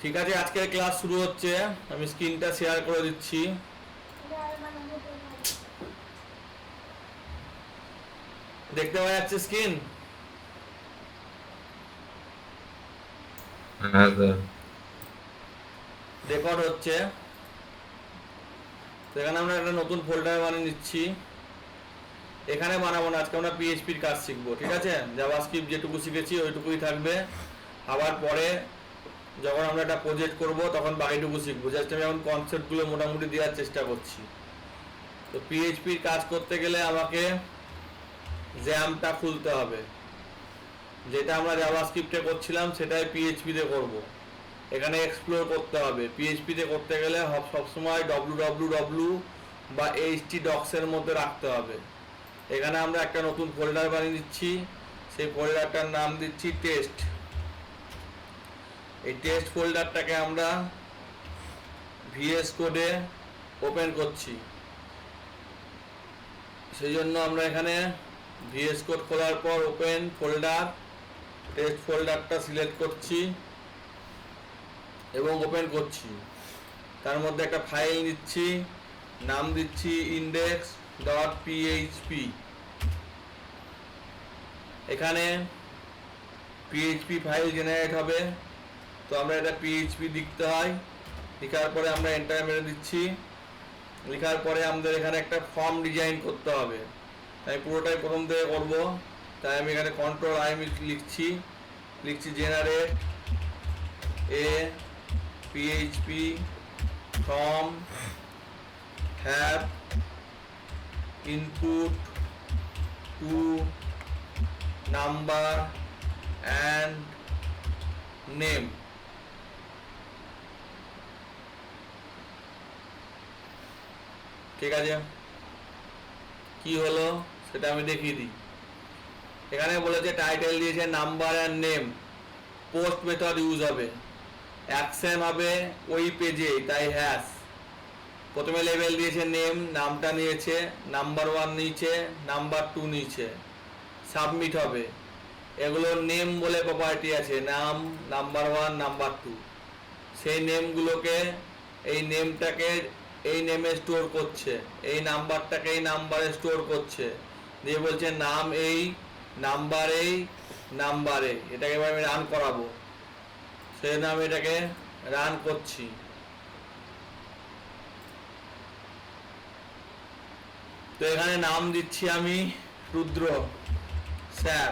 ঠিক আছে, আজকের ক্লাস শুরু হচ্ছে। আমি স্ক্রিনটা শেয়ার করে দিচ্ছি। দেখতে পাওয়া যাচ্ছে স্ক্রিন? হ্যাঁ স্যার। রেকর্ড হচ্ছে। তো এখানে আমরা একটা নতুন ফোল্ডার বানিয়ে নিচ্ছি। এখানে বানাবো না, আজকে আমরা পিএইচপির কাজ শিখবো। ঠিক আছে, জাভাস্ক্রিপ্ট যেটুকু শিখেছি ওইটুকুই থাকবে। আবার পরে যখন আমরা একটা প্রজেক্ট করব তখন বাকিটুকু শিখবো। জাস্ট আমি এখন কনসেপ্টগুলো মোটামুটি দেওয়ার চেষ্টা করছি। তো পিএইচপির কাজ করতে গেলে আমাকে জ্যামটা খুলতে হবে। যেটা আমরা জাভাস্ক্রিপ্টে করছিলাম সেটাই পিএইচপিতে করব। এখানে এক্সপ্লোর করতে হবে। পিএইচপিতে করতে গেলে সবসময় www বা htdocs এর মধ্যে রাখতে হবে। এখানে আমরা একটা নতুন ফোল্ডার বানিয়ে দিচ্ছি। সেই ফোল্ডারটার নাম দিচ্ছি টেস্ট। এই টেস্ট ফোল্ডারটাকে আমরা ভিএস কোডে ওপেন করছি। সেই জন্য আমরা এখানে ভিএস কোড খোলার পর ওপেন ফোল্ডার, টেস্ট ফোল্ডারটা সিলেক্ট করছি এবং ওপেন করছি। তার মধ্যে একটা ফাইল নিচ্ছি, নাম দিচ্ছি index.php। এখানে পিএইচপি ফাইল জেনারেট হবে। তো আমরা এটা পিএইচপি লিখতে হয়। লেখার পরে আমরা এন্টার মেরে দিচ্ছি। লেখার পরে আমাদের এখানে একটা ফর্ম ডিজাইন করতে হবে। তাই পুরোটাই প্রথম থেকে করবো। তাই আমি এখানে কন্ট্রোল আই লিখছি generate A PHP form have input to number and name। ঠিক আছে, কি হলো সেটা আমি দেখিয়ে দিই। এখানে বলেছে টাইটেল দিয়েছে number and name. Post method use হবে, অ্যাকশন হবে ওই পেজে, তাই হ্যাশ। প্রথমে লেভেল দিয়েছে নেম, নামটা নিয়েছে, নাম্বার 1 নিয়েছে, নাম্বার 2 নিয়েছে। সাবমিট হবে। এগুলো নেম বলে প্রপার্টি আছে, নাম, নাম্বার 1, নাম্বার 2। সেই নেমগুলোকে, এই নেমটাকে এই নেমে স্টোর করছে, এই নাম্বারটাকে এই নাম্বারে স্টোর করছে। দিয়ে বলছে নাম এই, নাম্বার এই, নাম্বারে। এটাকে এবার আমি রান করাবো। সেই জন্য আমি এটাকে রান করছি। তো এখানে নাম দিচ্ছি আমি রুদ্র স্যার।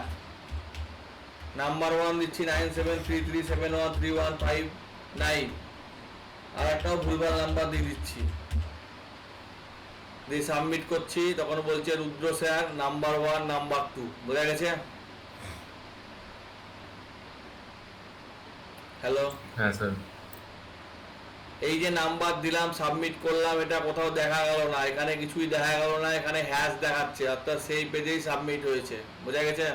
নাম্বার 1 দিচ্ছি 9733713159। আর একটাও ভুলভাল নাম্বার দিয়ে দিচ্ছি, দিয়ে সাবমিট করছি। তখন বলছে রুদ্র স্যার নাম্বার 1, নাম্বার 2। বোঝা গেছে? হ্যালো। হ্যাঁ স্যার। এই যে নাম্বার দিলাম, সাবমিট করলাম, এটা কোথাও দেখা গেল না, এখানে কিছুই দেখা গেল না, এখানে হ্যাশ দেখাচ্ছে, অর্থাৎ সেই পেজেই সাবমিট হয়েছে। বোঝা গেছে?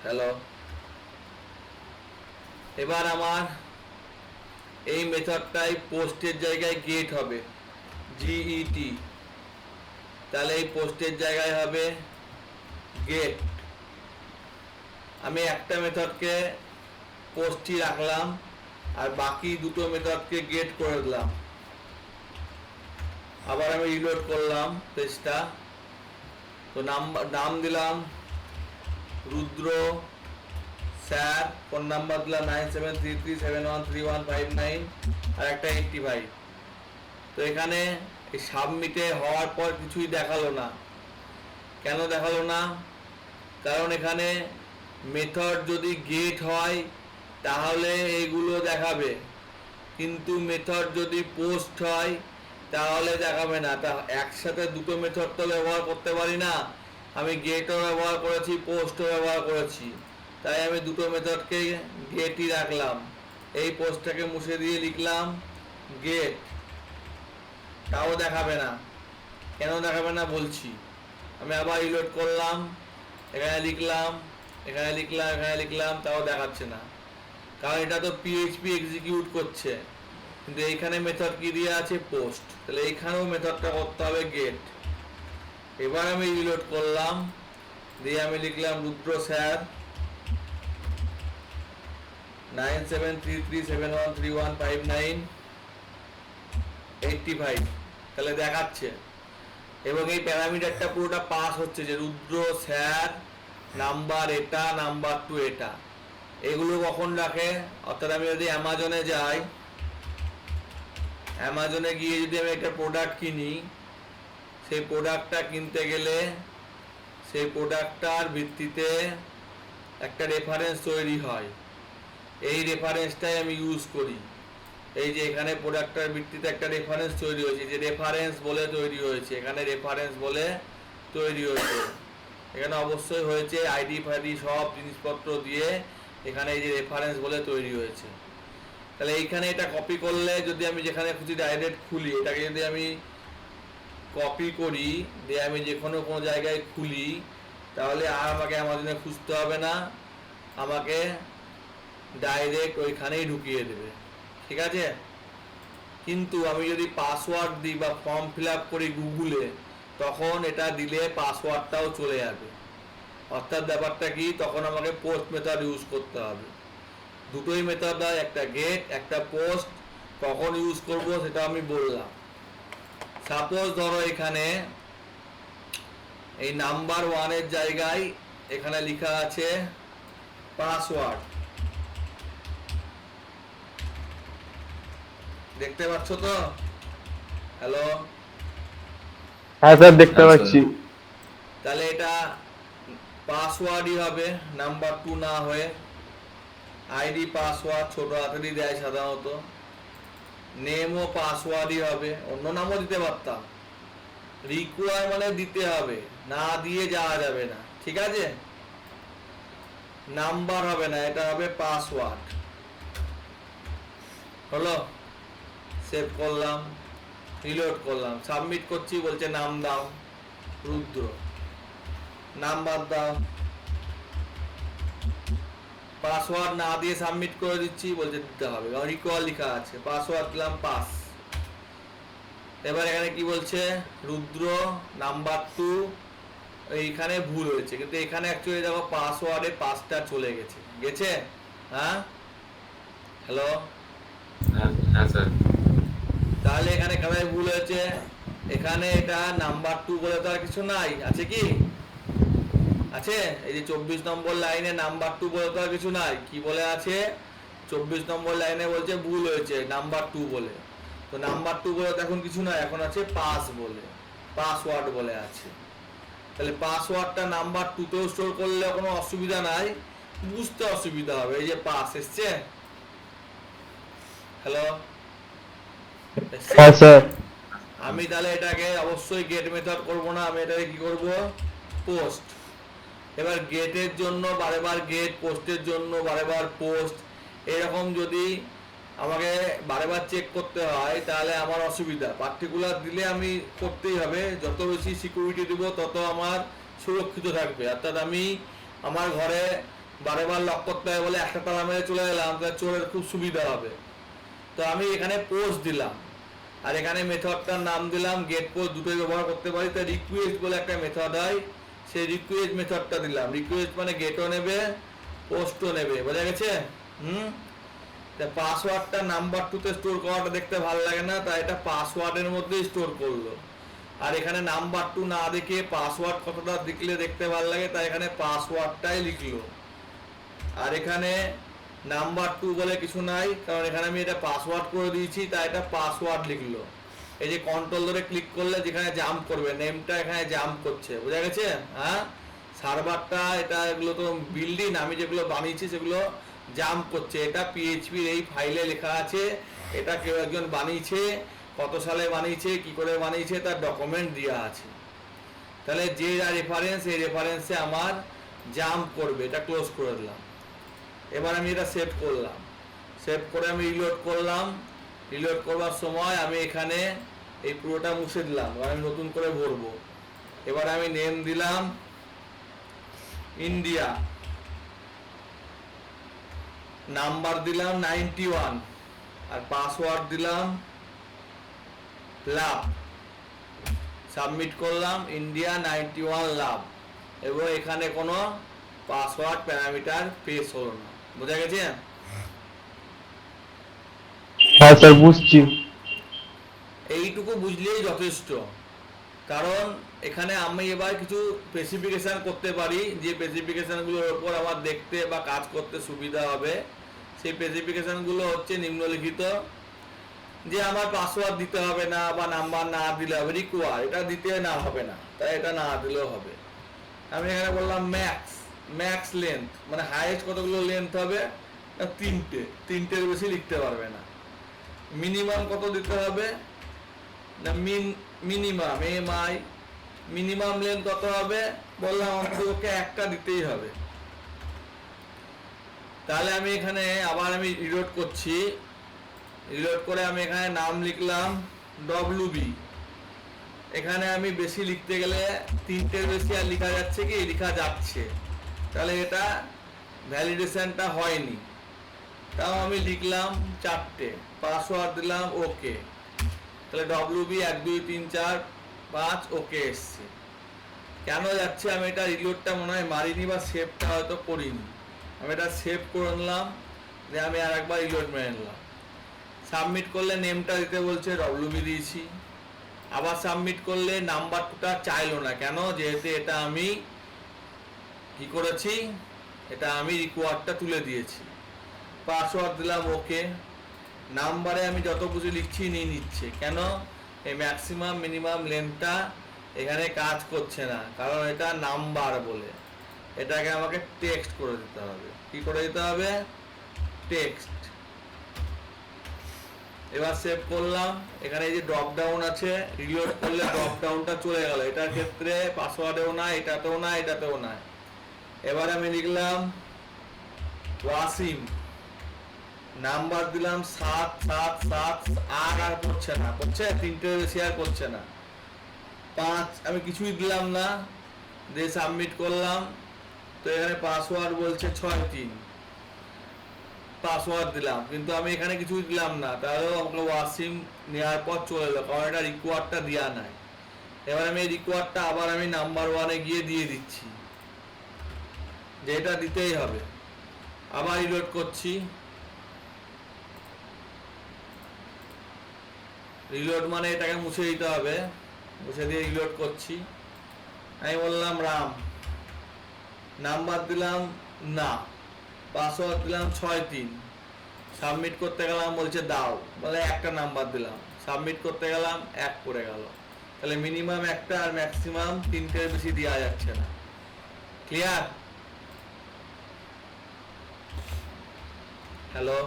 হ্যালো। এবার আমার এই মেথডটাই পোস্টের জায়গায় গেট হবে, জিইটি। তাহলে এই পোস্টের জায়গায় হবে গেট। আমি একটা মেথডকে পোস্টই রাখলাম আর বাকি দুটো মেথডকে গেট করে দিলাম। আবার আমি রিলোড করলাম পেজটা। তো নাম দিলাম রুদ্র স্যার, ফোন নাম্বার দিলাম 9733713159 আর একটা 85। তো এখানে এই সাবমিটে হওয়ার পর কিছুই দেখালো না। কেন দেখালো না? কারণ এখানে মেথড যদি গেট হয় তাহলে এইগুলো দেখাবে, কিন্তু মেথড যদি পোস্ট হয় তাহলে দেখাবে না। তা একসাথে দুটো মেথড তো ব্যবহার করতে পারি না। আমি গেটও ব্যবহার করেছি, পোস্টও ব্যবহার করেছি, তাই আমি দুটো মেথডকে গেটই রাখলাম। এই পোস্টটাকে মুছে দিয়ে লিখলাম গেট। তাও দেখাবে না। কেন দেখাবে না বলছি। আমি আবার রিলোড করলাম, এখানে লিখলাম, এখানে লিখলাম, এখানে লিখলাম, তাও দেখাচ্ছে না। কারণ এটা তো পিএইচপি এক্সিকিউট করছে, কিন্তু এইখানে মেথড কি দিয়ে আছে? পোস্ট। তাহলে এইখানেও মেথডটা করতে হবে গেট। এবার আমি রিলোড করলাম, দিয়ে আমি লিখলাম রুদ্র স্যার 973371315985 তাহলে দেখাচ্ছে। এবং এই প্যারামিটারটা পুরোটা পাস হচ্ছে যে রুদ্র স্যার নাম্বার এটা, নাম্বার 2 এটা। এগুলো কখন রাখে, অর্থাৎ আমি যদি অ্যামাজনে যাই, অ্যামাজনে গিয়ে যদি আমি একটা প্রোডাক্ট কিনি, সেই প্রোডাক্টটা কিনতে গেলে সেই প্রোডাক্টটার ভিত্তিতে একটা রেফারেন্স তৈরি হয়। এই রেফারেন্সটাই আমি ইউজ করি। এই যে এখানে প্রোডাক্টটার ভিত্তিতে একটা রেফারেন্স তৈরি হয়েছে, যে রেফারেন্স বলে তৈরি হয়েছে, এখানে রেফারেন্স বলে তৈরি হয়েছে। এখানে অবশ্যই হয়েছে আইডি ফাইডি সব জিনিসপত্র দিয়ে এখানে এই যে রেফারেন্স বলে তৈরি হয়েছে। তাহলে এইখানে এটা কপি করলে যদি আমি যেখানে খুশি ডাইরেক্ট খুলি, এটাকে যদি আমি কপি করি দিয়ে আমি যে কোনো জায়গায় খুলি, তাহলে আর আমাকে অ্যামাজনে খুঁজতে হবে না, আমাকে ডাইরেক্ট ওইখানেই ঢুকিয়ে দেবে। ঠিক আছে? কিন্তু আমি যদি পাসওয়ার্ড দিই বা ফর্ম ফিল আপ করি গুগলে, তখন এটা দিলে পাসওয়ার্ডটাও চলে যাবে। অর্থাৎ ব্যাপারটা কি, তখন আমাকে পোস্ট মেথড ইউজ করতে হবে। দুটোই মেথড হয়, একটা গেট একটা পোস্ট। কখন ইউজ করব সেটা আমি বললাম। সাপোজ ধরো এখানে এই নাম্বার 1 এর জায়গায় এখানে লেখা আছে পাসওয়ার্ড, দেখতে পাচ্ছ তো? হ্যালো? হ্যাঁ স্যার, দেখতে পাচ্ছি। তাহলে এটা পাসওয়ার্ডই হবে, নাম্বার 2 না হয়ে। আইডি পাসওয়ার্ড ছোট হাতেরই দেয় সাধারণত। নেমও পাসওয়ার্ডই হবে, অন্য নামও দিতে পারতাম। রিকোয়ার মানে দিতে হবে, না দিয়ে যাওয়া যাবে না। ঠিক আছে? নাম্বার হবে না, এটা হবে পাসওয়ার্ড। হলো? সেভ করলাম, রিলোড করলাম, সাবমিট করছি, বলছে নাম দাও রুদ্র, নাম্বার দাও। পাসওয়ার্ড না দিয়ে সাবমিট করে দিচ্ছি, বলছে দিতে হবে, কারণ রিকোয়ার লেখা আছে। পাসওয়ার্ড দিলাম পাস। এবার এখানে কি বলছে, রুদ্র নাম্বার 2, এইখানে ভুল হয়েছে, কিন্তু এখানে অ্যাকচুয়ালি দেখো পাসওয়ার্ডে 5টা চলে গেছে। গেছে? হ্যাঁ? হ্যালো? হ্যাঁ স্যার। তাহলে এখানে কেমন ভুল হয়েছে, এখানে এটা নাম্বার 2 বলে তো আর কিছু নাই, আছে কি? আছে? এই যে 24 নম্বর লাইনে নাম্বার 2 বলে তো আর কিছু নাই। কি বলে আছে? 24 নম্বর লাইনে বলছে ভুল হয়েছে নাম্বার 2 বলে। তো নাম্বার 2 বলে তো এখন কিছু নাই, এখন আছে পাস বলে, পাসওয়ার্ড বলে আছে। তাহলে পাসওয়ার্ডটা নাম্বার 2 তেও স্টোর করলে কোনো অসুবিধা নাই, বুঝতে অসুবিধা হবে। এই যে পাস এসছে, হ্যালো? হ্যাঁ স্যার। আমি তাহলে এটাকে অবশ্যই গেট মেথড করব না, আমি এটাকে কি করব, পোস্ট। এবার গেটের জন্য বারেবার গেট, পোস্টের জন্য বারেবার পোস্ট, এরকম যদি আমাকে বারেবার চেক করতে হয় তাহলে আমার অসুবিধা। পার্টিকুলার দিলে আমি করতেই হবে, যত বেশি সিকিউরিটি দেবো তত আমার সুরক্ষিত থাকবে। অর্থাৎ আমি আমার ঘরে বারেবার লক করতে হবে বলে একটা তালা মেরে চলে গেলাম, তাহলে চোরের খুব সুবিধা হবে। তো আমি এখানে পোস্ট দিলাম, আর এখানে মেথডটার নাম দিলাম গেট পোস্ট, দুটোই ব্যবহার করতে পারি। তাই রিকোয়েস্ট বলে একটা মেথড হয়, সেই রিকোয়েস্ট মেথডটা দিলাম। রিকোয়েস্ট মানে গেটও নেবে পোস্টও নেবে, বোঝা গেছে? পাসওয়ার্ডটা নাম্বার 2 তে স্টোর করাটা দেখতে ভালো লাগে না, তাই এটা পাসওয়ার্ডের মধ্যেই স্টোর করলো। আর এখানে নাম্বার 2 না দেখে পাসওয়ার্ড কতটা লিখলে দেখতে ভালো লাগে, তাই এখানে পাসওয়ার্ডটাই লিখলো। আর এখানে নাম্বার 2 বলে কিছু নাই, কারণ এখানে আমি এটা পাসওয়ার্ড করে দিয়েছি, তাই এটা পাসওয়ার্ড লিখলো। এই যে কন্ট্রোল ধরে ক্লিক করলে যেখানে জাম্প করবে, নেমটা এখানে জাম্প করছে, বোঝা গেছে? হ্যাঁ, সার্ভারটা এটা, এগুলো তো বিল্ডিং আমি যেগুলো বানিয়েছি সেগুলো জাম্প করছে। এটা পিএইচপির এই ফাইলে লেখা আছে, এটা কেউ একজন বানিয়েছে, কত সালে বানিয়েছে, কি করে বানিয়েছে, তার ডকুমেন্ট দেওয়া আছে। তাহলে যে রেফারেন্স, এই রেফারেন্সে আমার জাম্প করবে। এটা ক্লোজ করে দিলাম। এবার আমি এটা সেভ করলাম, সেভ করে আমি রিলোড করলাম। রিলোড করবার সময় আমি এখানে এই পুরোটা মুছে দিলাম, আমি নতুন করে ভরবো। এবার আমি নেম দিলাম ইন্ডিয়া, নাম্বার দিলাম 91, আর পাসওয়ার্ড দিলাম লাভ। সাবমিট করলাম, ইন্ডিয়া 91 লাভ। এবং এখানে কোনো পাসওয়ার্ড প্যারামিটার পেশ হলো না, বোঝা গেছে? হ্যাঁ স্যার বুঝছি। এইটুকু বুঝলেই যথেষ্ট। কারণ এখানে আমি এবার কিছু স্পেসিফিকেশন করতে পারি, যে স্পেসিফিকেশনগুলোর ওপর আমার দেখতে বা কাজ করতে সুবিধা হবে। সেই স্পেসিফিকেশনগুলো হচ্ছে নিম্নলিখিত, যে আমার পাসওয়ার্ড দিতে হবে না বা নাম্বার না দিলে হবে, রিকোয়ার এটা দিতে না হবে না, তাই এটা না দিলেও হবে। আমি এখানে বললাম ম্যাক্স, ম্যাক্স লেন্থ মানে হাইয়েস্ট কতগুলো লেন্থ হবে না, তিনটের বেশি লিখতে পারবে না। মিনিমাম কত দিতে হবে না, মিনিমাম এমআই মিনিমাম লেন্থ কত হবে, বললাম আমাকে ওকে একটা দিতেই হবে। তাহলে আমি এখানে আবার আমি রিলোড করছি, রিলোড করে আমি এখানে নাম লিখলাম ডব্লিউবি। এখানে আমি বেশি লিখতে গেলে তিনটের বেশি আর লেখা যাচ্ছে কি, লেখা যাচ্ছে, তাহলে এটা ভ্যালিডেশনটা হয়নি। তাও আমি লিখলাম চারটে, পাসওয়ার্ড দিলাম ওকে, তাহলে ডব্লিউবি 1 2 3 4 5 ওকে এসছে। কেন যাচ্ছে, আমি এটা রিলোডটা মনে হয় মারিনি বা সেভটা হয়তো করিনি। আমি এটা সেভ করে নিলাম, যে আমি আর একবার রিলোড মেরে নিলাম। সাবমিট করলে নেমটা দিতে বলছে, ডব্লিউবি দিয়েছি। আবার সাবমিট করলে নাম্বারটা চাইলো না, কেন, যেহেতু এটা আমি কি করেছি, এটা আমি রিকোয়ার্ডটা তুলে দিয়েছি। পাসওয়ার্ড দিলাম ওকে, নাম্বারে আমি যত কিছু লিখছি নিয়ে নিচ্ছে, কেন, এই ম্যাক্সিমাম মিনিমাম লেন্থটা এখানে কাজ করছে না, কারণ এটা নাম্বার বলে। এটাকে আমাকে টেক্সট করে দিতে হবে। কি করে দিতে হবে, টেক্সট। এবার সেভ করলাম। এখানে এই যে ড্রপ ডাউন আছে, রিলোড করলে ড্রপ ডাউনটা চলে গেল, এটার ক্ষেত্রে পাসওয়ার্ডেও না, এটাতেও না, এটাতেও না। এবার আমি লিখলাম ওয়াসিম, নাম্বার দিলাম 777, আর পড়ছে না, পড়ছে তিনটের বেশি আর পড়ছে না। 5 আমি কিছুই দিলাম না, দিয়ে সাবমিট করলাম। তো এখানে পাসওয়ার্ড বলছে 63, পাসওয়ার্ড দিলাম, কিন্তু আমি এখানে কিছুই দিলাম না, তাহলেও আমাকে ওয়াসিম নেওয়ার পর চলে এলো, কারণ এটা রিকোয়ার্ডটা দেওয়া নাই। এবার আমি এই রিকোয়ার্ডটা আবার আমি নাম্বার 1-এ গিয়ে দিয়ে দিচ্ছি, যে এটা দিতেই হবে। আবার রিলোড করছি, রিলোড মানে এটাকে মুছে দিতে হবে, মুছে দিয়ে রিলোড করছি। আমি বললাম রাম, নাম্বার দিলাম না, পাসওয়ার্ড দিলাম 63, সাবমিট করতে গেলাম বলছে দাও, বলে একটা নাম্বার দিলাম, সাবমিট করতে গেলাম 1 পড়ে গেল। তাহলে মিনিমাম একটা আর ম্যাক্সিমাম তিনটের বেশি দেওয়া যাচ্ছে না। ক্লিয়ার? হ্যালো,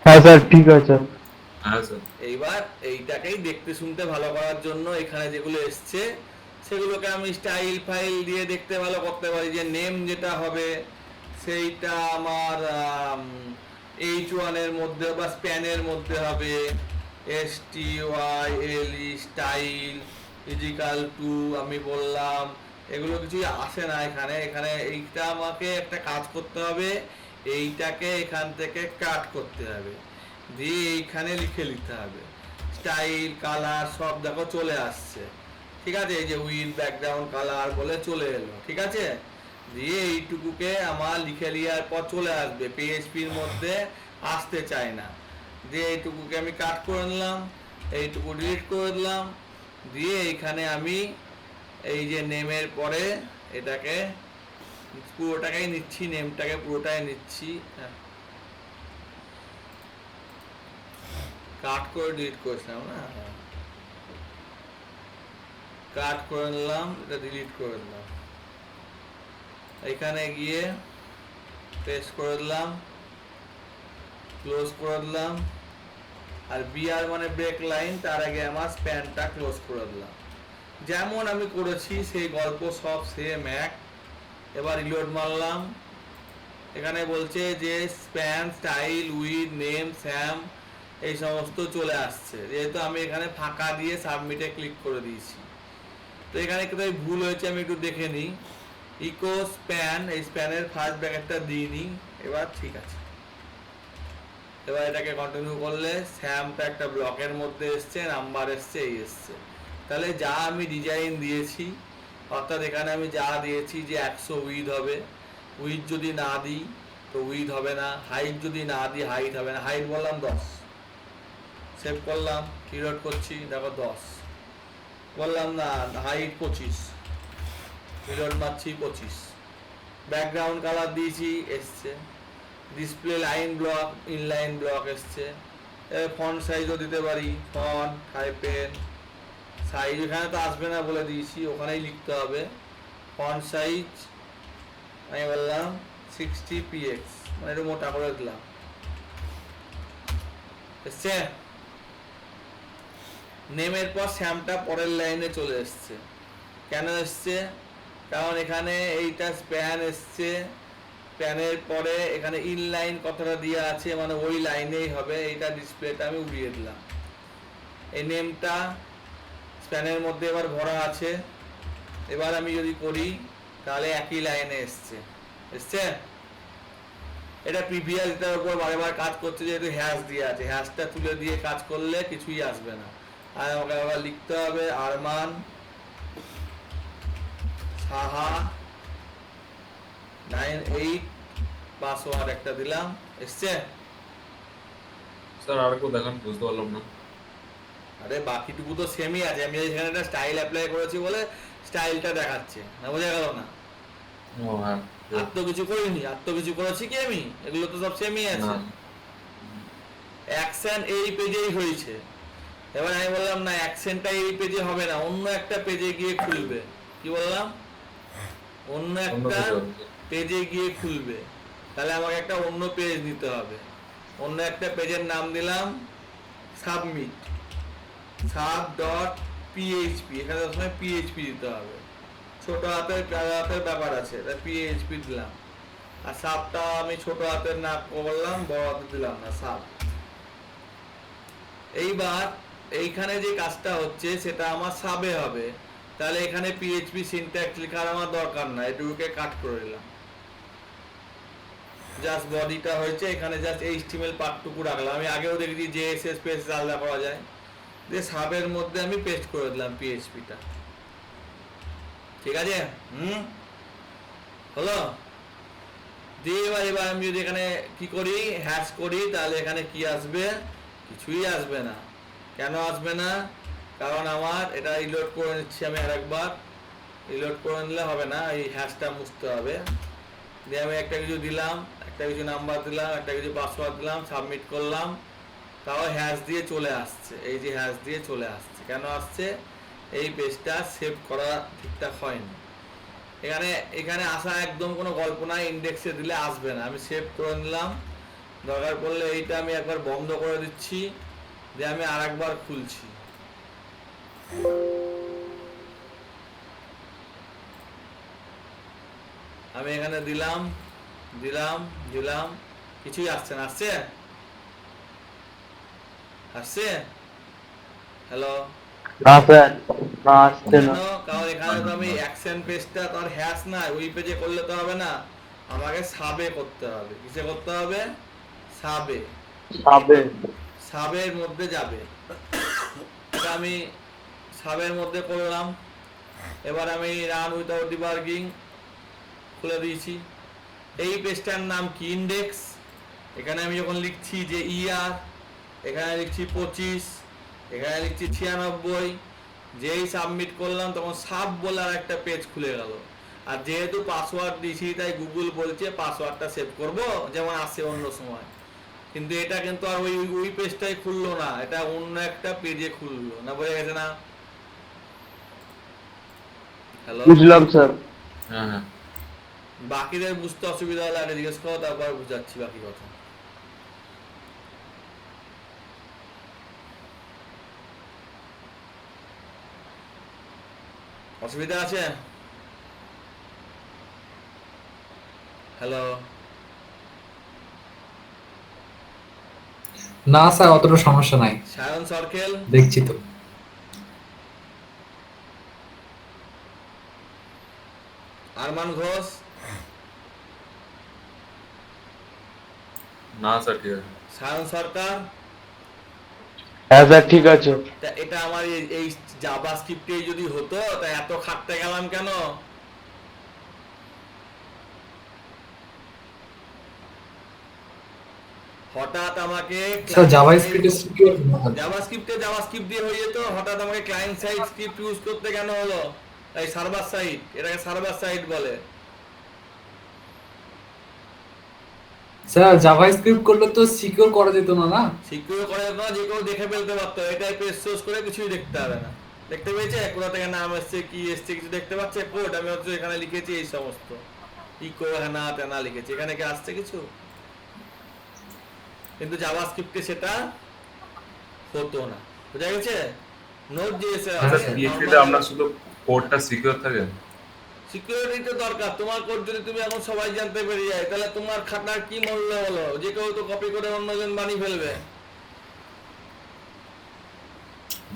হ্যাঁ স্যার ঠিক আছে। হ্যাঁ স্যার। এইবার এইটাকেই দেখতে শুনতে ভালো করার জন্য এখানে যেগুলো এসছে সেগুলোকে আমি স্টাইল ফাইল দিয়ে দেখতে ভালো করতে পারি। যে নেম যেটা হবে সেইটা আমার H1 এর মধ্যে বা স্প্যানের মধ্যে হবে, STYLE স্টাইল ইজিক্যাল টু, আমি বললাম এগুলো কিছুই আসে না এখানে। এখানে এইটা আমাকে একটা কাজ করতে হবে, এইটাকে এখান থেকে কাট করতে হবে, দিয়ে এইখানে লিখে নিতে হবে। স্টাইল কালার সব দেখো চলে আসছে, ঠিক আছে, এই যে উইথ ব্যাকগ্রাউন্ড কালার বলে চলে এলো, ঠিক আছে। দিয়ে এইটুকুকে আমার লিখে নেওয়ার পর চলে আসবে, পিএইচপির মধ্যে আসতে চায় না। দিয়ে এইটুকুকে আমি কাট করে নিলাম, এইটুকু ডিলিট করে দিলাম, দিয়ে এইখানে আমি এই যে নেমের পরে এটাকে পুরোটাকেই নিচ্ছি, নেমটাকে পুরোটাই নিচ্ছি, হ্যাঁ কাট করে ডিলিট করেছিলাম না, কাট করে নিলাম, এটা ডিলিট করে দিলাম, এখানে গিয়ে পেস্ট করে দিলাম, ক্লোজ করে দিলাম, আর বিআর মানে ব্রেক লাইন, তার আগে আমার স্প্যানটা ক্লোজ করে দিলাম। যেমন আমি করেছি সেই গল্প সব সেম এক। এবার রিলোড মারলাম, এখানে বলছে যে span style with name Sam এই সমস্ত চলে আসছে, যেহেতু আমি এখানে ফাঁকা দিয়ে সাবমিটে ক্লিক করে দিয়েছি। তো এখানে কোথায় ভুল হয়েছে আমি একটু দেখে নিই। ইকো স্প্যান, এই স্প্যানের ফার্স্ট ব্র্যাকেটটা দিইনি, এবার ঠিক আছে। এবার এটাকে কন্টিনিউ করলে স্যামটা একটা ব্লকের মধ্যে এসছে, নাম্বার এসছে, এই এসছে। তাহলে যা আমি ডিজাইন দিয়েছি, অর্থাৎ এখানে আমি যা দিয়েছি যে 100 উইথ হবে, উইথ যদি না দিই তো উইথ হবে না, হাইট যদি না দিই হাইট হবে না, হাইট বললাম 10, সেভ করলাম, রিলোড করছি, দেখো 10 বললাম না, হাইট 25, রিলোড মারছি 25, ব্যাকগ্রাউন্ড কালার দিয়েছি, এসছে, display line block, inline block এসছে, ফন্ট সাইজও দিতে পারি, ফন্ট হাইপেন সাইজ এখানে তো আসবে না বলে দিয়েছি, ওখানেই লিখতে হবে, ফন্ট সাইজ আমি বললাম 60px, মানে একটু মোটা করে দিলাম, এসছে। নেমের পর শ্যামটা পরের লাইনে চলে এসছে, কেন এসছে? কারণ এখানে এইটা স্প্যান এসছে, স্প্যানের পরে এখানে ইনলাইন কথাটা দিয়ে আছে, মানে ওই লাইনেই হবে, এইটা ডিসপ্লেটা আমি উড়িয়ে দিলাম। এই নেমটা স্প্যানের মধ্যে এবার ভরা আছে, এবার আমি যদি করি তাহলে একই লাইনে এসছে, এসছে। এটা প্রিভিয়াস এটার উপর বারবার কাজ করছে, যেহেতু হ্যাশ দিয়ে আছে, হ্যাশটা তুলে দিয়ে কাজ করলে কিছুই আসবে না। আর আমাকে আবার লিখতে হবে আরমান সাহা 98, পাসওয়ার্ড একটা দিলাম, এসছে। স্যার আর কেউ দেখান, বুঝতে পারলাম না। আরে বাকিটুকু তো সেমই আছে, আমি এখানে একটা স্টাইল অ্যাপ্লাই করেছি বলে স্টাইলটা দেখাচ্ছে না, বোঝা গেল না? ও হ্যাঁ, আর তো কিছু করিনি, আর তো কিছু করেছি কি আমি, এগুলো তো সব সেমই আছে। অ্যাকশন এই পেজেই হয়েছে, এবার আমি বললাম না অ্যাকশনটা এই পেজে হবে না, অন্য একটা পেজে গিয়ে খুলবে, কি বললাম, অন্য একটা পেজে গিয়ে খুলবে, তাহলে আমাকে একটা অন্য পেজ নিতে হবে, অন্য একটা পেজের নাম দিলাম সাবমিট, sub.php, এখানে সবসময় php দিতে হবে, ছোট হাতের ব্যাপার আছে, তাই php দিলাম, আর সাবটা আমি ছোট হাতের না বললাম, বড় হাতে দিলাম না, সাব। এইবার এইখানে যে কাজটা হচ্ছে সেটা আমার সাবে হবে, তাহলে এখানে PHP সিনট্যাক্স লেখার আমার দরকার না, এটুকুকে কাট করে দিলাম, জাস্ট বডিটা হয়েছে, এখানে জাস্ট HTML পার্টটুকু রাখলাম। আমি আগেও দেখেছি যে CSS পেজ আলাদা করা যায়, দিয়ে সাবের মধ্যে আমি পেস্ট করে দিলাম PHPটা, ঠিক আছে। হলো, দিয়ে এবার আমি যদি এখানে কি করি, হ্যাশ করি, তাহলে এখানে কি আসবে, কিছুই আসবে না। কেন আসবে না? কারণ আমার এটা রিলোড করে নিচ্ছি, আমি আরেকবার রিলোড করে নিলে হবে না, এই হ্যাশটা মুছতে হবে। দিয়ে আমি একটা কিছু দিলাম, একটা কিছু নাম্বার দিলাম, একটা কিছু পাসওয়ার্ড দিলাম, সাবমিট করলাম, তাও হ্যাশ দিয়ে চলে আসছে, এই যে হ্যাশ দিয়ে চলে আসছে, কেন আসছে? এই পেজটা সেভ করা ঠিকঠাক হয়নি। এখানে এখানে আসা একদম কোনো গল্প নাই, ইন্ডেক্সে দিলে আসবে না, আমি সেভ করে নিলাম, দরকার পড়লে এইটা আমি একবার বন্ধ করে দিচ্ছি, দিয়ে আমি আরেকবার খুলছি, আমি এখানে দিলাম দিলাম দিলাম, কিছুই আসছে না, আসছে আসছে, হ্যালো, না স্যার, না আসছে না। কেন? কারণ এখানে তো আমি অ্যাকশন পেজটা তো আর হ্যাশ না, ওই পেজে করলে তো হবে না, আমাকে সাবে করতে হবে। কিসে করতে হবে? সাবে, সাবে। সাবের মধ্যে যাবে, এটা আমি সাবের মধ্যে করলাম। এবার আমি রান উইথাউট ডিবাগিং খুলে দিয়েছি। এই পেজটার নাম কি? ইন্ডেক্স। এখানে আমি যখন লিখছি যে ইয়ার, এখানে লিখছি 25, এখানে লিখছি 96, যেই সাবমিট করলাম তখন সাব বলার একটা পেজ খুলে গেল। আর যেহেতু পাসওয়ার্ড দিয়েছি তাই গুগল বলছে পাসওয়ার্ডটা সেভ করব যেমন আসে অন্য সময়, কিন্তু এটা কিন্তু আর ওই ওই পেজটাই খুললো না, এটা অন্য একটা পেজে খুললো না, বোঝা গেছে না? হ্যালো, বুঝলাম স্যার। হ্যাঁ হ্যাঁ, বাকিদের বুঝতে অসুবিধা হলে আগে জিজ্ঞেস করো, তারপর বুঝাচ্ছি বাকি কথা। অসুবিধা আছে? হ্যালো, না স্যার, অতটা সমস্যা নাই, সায়ন সরকেল, দেখছি তো। আরমান ঘোষ, না স্যার ঠিক আছে। সায়ন সরকার। হ্যাঁ স্যার, ঠিক আছে। এটা আমার এই জাভা স্ক্রিপ্টে যদি হতো তা এত খাটতে গেলাম কেন? হঠাৎ আমাকে স্যার জাভাস্ক্রিপ্টে সিকিউর জাভাস্ক্রিপ্ট দিয়ে হয়ে যেত, হঠাৎ আমাকে ক্লায়েন্ট সাইড স্ক্রিপ্ট ইউজ করতে কেন হলো? এই সার্ভার সাইড, এটাকে সার্ভার সাইড বলে। স্যার জাভাস্ক্রিপ্ট করলে তো সিকিউর করা যেত না না? সিকিউর করে না, যে কেউ দেখে ফেলতে পারতো। এটাই পেজ সোর্স করে কিছুই দেখতে হবে না। দেখতে পেয়েছে কোথা থেকে নাম এসছে, কি এসছে, কিছু দেখতে পাচ্ছে। কোড আমি হচ্ছে এখানে লিখেছি এই সমস্ত, ইকো হ্যানা তেনা লিখেছি, এখানে কি আসছে কিছু? কিন্তু জাভাস্ক্রিপ্টে সেটা হতো না। বুঝা গেছে? নোট জেএস আচ্ছা PHP তে আমরা শুধু কোডটা সিকিউর থাকে। সিকিউরিটি তো দরকার। তোমার কোড যদি তুমি এখন সবাই জানতে পেরে যায়, তাহলে তোমার খাতার কি মূল্য হলো? যে কেউ তো কপি করে অন্যজন বানিয়ে ফেলবে।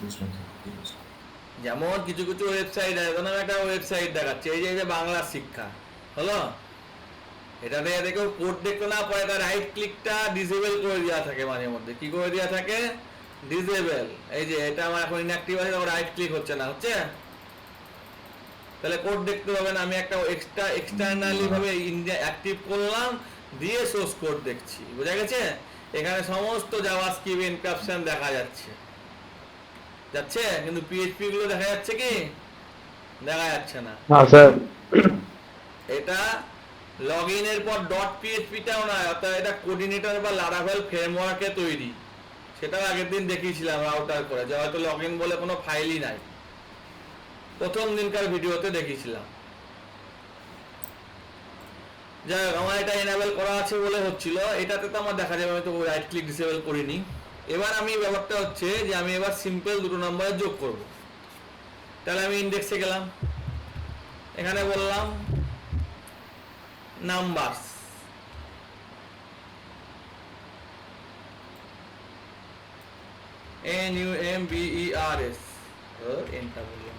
বুঝলাম স্যার, ঠিক আছে। যেমন কিছু কিছু ওয়েবসাইট আছে, ধরুন আমি একটা ওয়েবসাইট দেখাচ্ছি, এই যে বাংলা শিক্ষা হলো, এটাতে দেখো কোড দেখতে না পারে, তার রাইট ক্লিকটা ডিসেবল করে দেওয়া থাকে মাঝে মধ্যে। কি করে দেওয়া থাকে? ডিসেবল। এই যে এটা আমার এখন ইনঅ্যাক্টিভ আছে, রাইট ক্লিক হচ্ছে না, হচ্ছে? তাহলে কোড দেখতে হবে না, আমি একটা এক্সটার্নালি ভাবে ইন্ডিয়া অ্যাক্টিভ করলাম, দিয়ে সোর্স কোড দেখছি। বুঝা গেছে? এখানে সমস্ত জাভাস্ক্রিপ্ট এনক্রিপশন দেখা যাচ্ছে, কিন্তু পিএইচপি গুলো দেখা যাচ্ছে কি? দেখা যাচ্ছে না। না স্যার। এটা লগইন এর পর ডট পিএইচপিটাও না, অর্থাৎ এটা কোঅর্ডিনেটর বা লারাভেল ফ্রেমওয়ার্কে তৈরি। সেটাও আগের দিন দেখিয়েছিলাম রাউটার করে, যে হয়তো লগইন বলে কোনো ফাইলই নাই, প্রথম দিনকার ভিডিওতে দেখিয়েছিলাম। যাই হোক, আমার এটা এনাবেল করা আছে বলে হচ্ছিল, এটাতে তো আমার দেখা যাবে, আমি তো রাইট ক্লিক ডিসেবল করিনি। এবার আমি ব্যাপারটা হচ্ছে যে আমি এবার সিম্পল দুটো নম্বরে যোগ করব। তাহলে আমি ইন্ডেক্সে গেলাম, এখানে বললাম নাম্বারস, NUMBERS, এন্টার বললাম,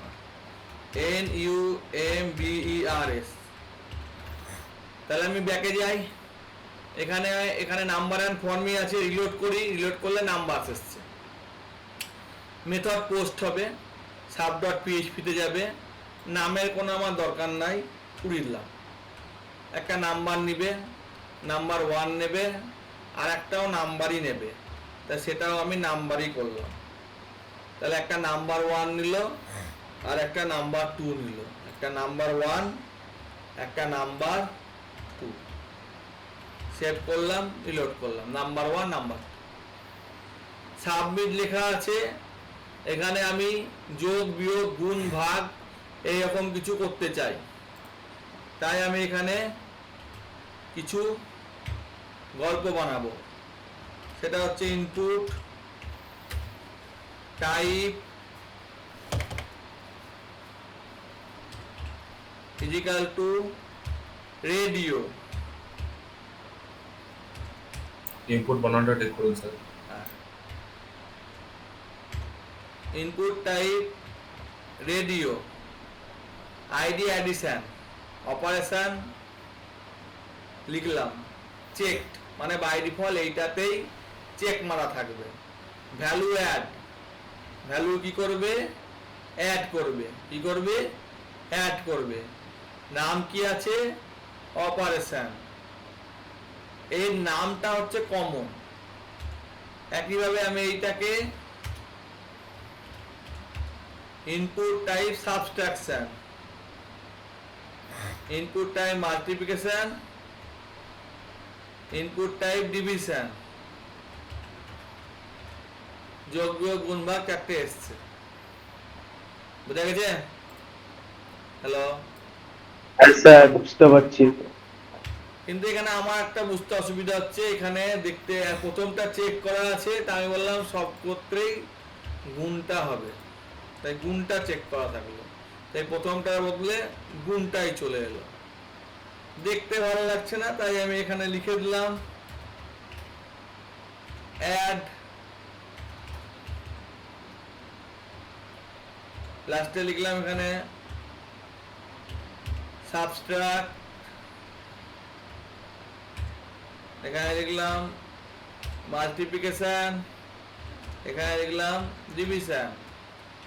NUMBERS। তাহলে আমি ব্যাকে যাই, এখানে এখানে নাম্বার এন্ড ফর্মই আছে, রিলোড করি, রিলোড করলে নাম্বার আসছে। মেথড পোস্ট হবে, সাব ডট পিএইচপি তে যাবে, নামের কোনো আমার দরকার নাই, উড়িলাম। একটা নাম্বার নিবে, নাম্বার 1 নেবে, আর একটাও নাম্বারই নেবে, তা সেটাও আমি নাম্বারই করলাম। তাহলে একটা নাম্বার 1 নিল, আর একটা নাম্বার 2 নিল, একটা নাম্বার 1, একটা নাম্বার 2। সেভ করলাম, রিলোড করলাম, নাম্বার 1 নাম্বার। সাবমিট লেখা আছে, এখানে আমি যোগ বিয়োগ গুণ ভাগ এইরকম কিছু করতে চাই, তাই আমি এখানে কিছু গল্প বানাবো। সেটা হচ্ছে input type equal to radio. Input বানানটা ঠিক করুন স্যার। Input type radio, ID addition, operation লিখলাম, চেকড, মানে বাই ডিফল্ট এইটাতেই চেক মারা থাকবে। ভ্যালু অ্যাড, ভ্যালু কি করবে? অ্যাড করবে। কি করবে? অ্যাড করবে। নাম কি আছে? অপারেশন। এই নামটা হচ্ছে কমন। একইভাবে আমি এইটাকে input type subtraction, input type multiplication, input type division, যোগ বিয়োগ গুণ ভাগ চারটে এসছে। বুঝা গেছে? হ্যালো? হ্যাঁ স্যার, বুঝতে পারছি। কিন্তু এখানে আমার একটা বুঝতে অসুবিধা হচ্ছে, এখানে দেখতে প্রথমটা চেক করা আছে, তা আমি বললাম সব ক্ষেত্রেই গুণটা হবে, তাই গুণটা চেক করা থাকলো, তাই প্রথমটার বদলে গুণটাই চলে এলো। দেখতে ভালো লাগছে না, তাই আমি এখানে লিখে দিলাম অ্যাড, লাস্টে লিখলাম এখানে সাবট্রাক্ট, এখানে লিখলাম মাল্টিপ্লিকেশন, এখানে লিখলাম ডিভিশন।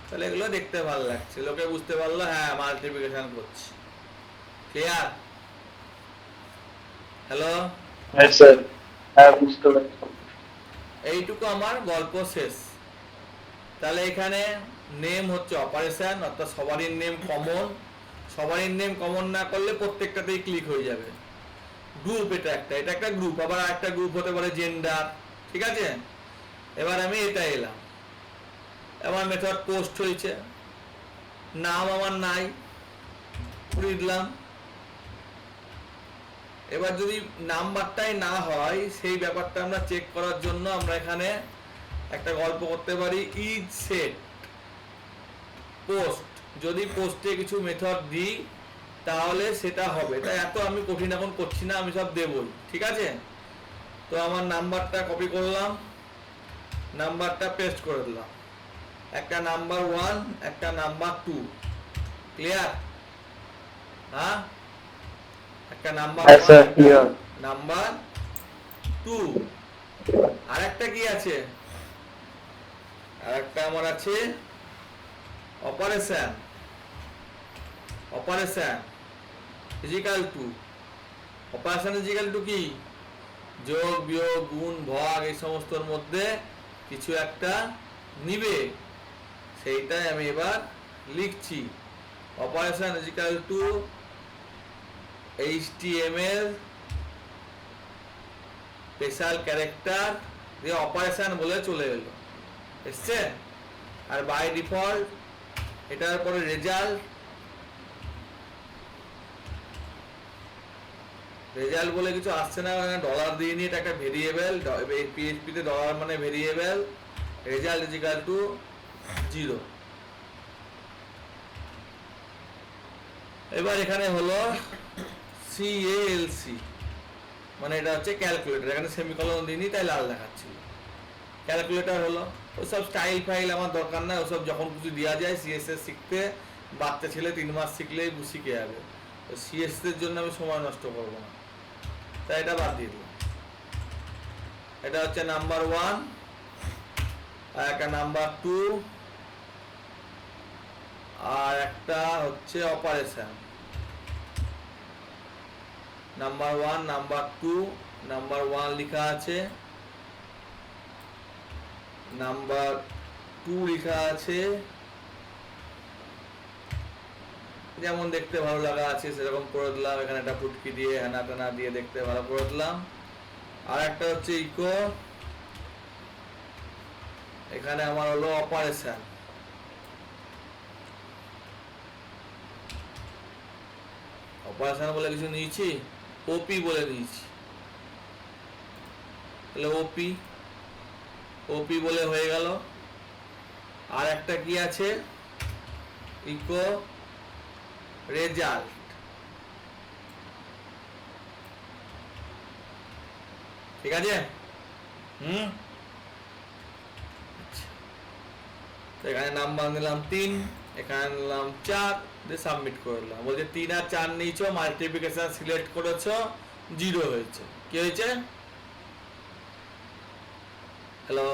তাহলে এগুলো দেখতে ভালো লাগছে, লোকে বুঝতে পারলো হ্যাঁ মাল্টিপ্লিকেশন করছি। ক্লিয়ার? হ্যালো? হ্যাঁ স্যার, হ্যাঁ বুঝতে পারছি। এইটুকু আমার গল্প শেষ। তাহলে এখানে নেম হচ্ছে অপারেশন, অর্থাৎ সবারই নেম কমন। সবারই নেম কমন না করলে প্রত্যেকটাতেই ক্লিক হয়ে যাবে। গ্রুপ এটা একটা গ্রুপ, আবার একটা গ্রুপ হতে পারে জেন্ডার, ঠিক আছে। এবার আমি এটা এলাম, আমার মেথড পোস্ট হয়েছে, নাম আমার নাই, উড়িয়ে দিলাম। এবার যদি নাম্বারটাই না হয় সেই ব্যাপারটা আমরা চেক করার জন্য আমরা এখানে একটা গল্প করতে পারি, ইজ সেট পোস্ট। যদি পোস্টে কিছু মেথড দিই তাহলে সেটা হবে। তাই এত আমি কঠিন এখন করছি না, আমি সব দেবই, ঠিক আছে। তো আমার নাম্বারটা কপি করলাম, নাম্বারটা পেস্ট করে দিলাম, একটা নাম্বার 1 একটা নাম্বার 2, ক্লিয়ার? হ্যাঁ, একটা নাম্বার হ্যাঁ স্যার, ক্লিয়ার। নাম্বার 2। আর একটা কি আছে? আর একটা আমার আছে operation. Operation equal to, operation equal to কি? যোগ বিয়োগ গুণ ভাগ এই সমস্তর মধ্যে কিছু একটা নিবে, সেইটাই আমি এবার লিখছি। Operation equal to HTML special character দিয়ে অপারেশন বলে চলে এলো, এসছে। আর বাই ডিফল্ট এটার পরে রেজাল্ট, রেজাল্ট বলে কিছু আসছে না, ডলার দিয়ে নিয়ে এটা একটা ভেরিয়েবল, PHP তে ডলার মানে variable, result is equal to 0। এবার এখানে হলো CALC, মানে এটা হচ্ছে ক্যালকুলেটর, এখানে সেমিকলন দিইনি তাই লাল দেখাচ্ছিল। ক্যালকুলেটর হলো, ওসব স্টাইল ফাইল আমার দরকার না, ওসব যখন কিছু দেওয়া যায়। CSS শিখতে বাচ্চা ছেলে 3 মাস শিখলেই শিখে যাবে, CSS এর জন্য আমি সময় নষ্ট করবো না, তাই এটা বাদ দিয়ে দিলাম। এটা হচ্ছে নাম্বার 1 আর একটা নাম্বার 2 আর একটা হচ্ছে অপারেশন। নাম্বার 1 নাম্বার 2, নাম্বার 1 লেখা আছে, নাম্বার 2 লেখা আছে, যেমন দেখতে ভালো লাগা আছে সেরকম করে দিলাম। এখানে একটা ফুটকি দিয়ে হেনা তেনা দিয়ে দেখতে ভালো করে দিলাম। আর একটা হচ্ছে ইকো, এখানে আমার হলো অপারেশন। অপারেশন বলে কিছু নিয়েছি, ওপি বলে নিয়েছি, তাহলে ওপি বলে হয়ে গেল। আর একটা কি আছে, ইকো রেজাল্ট, ঠিক আছে। এখানে নাম্বার নিলাম 3, এখানে নিলাম 4, দিয়ে সাবমিট করে দিলাম। বলছে 3 আর 4 নিয়েছো, মাল্টিপ্লিকেশন সিলেক্ট করেছো, 0 হয়েছে। কি হয়েছে? হ্যালো,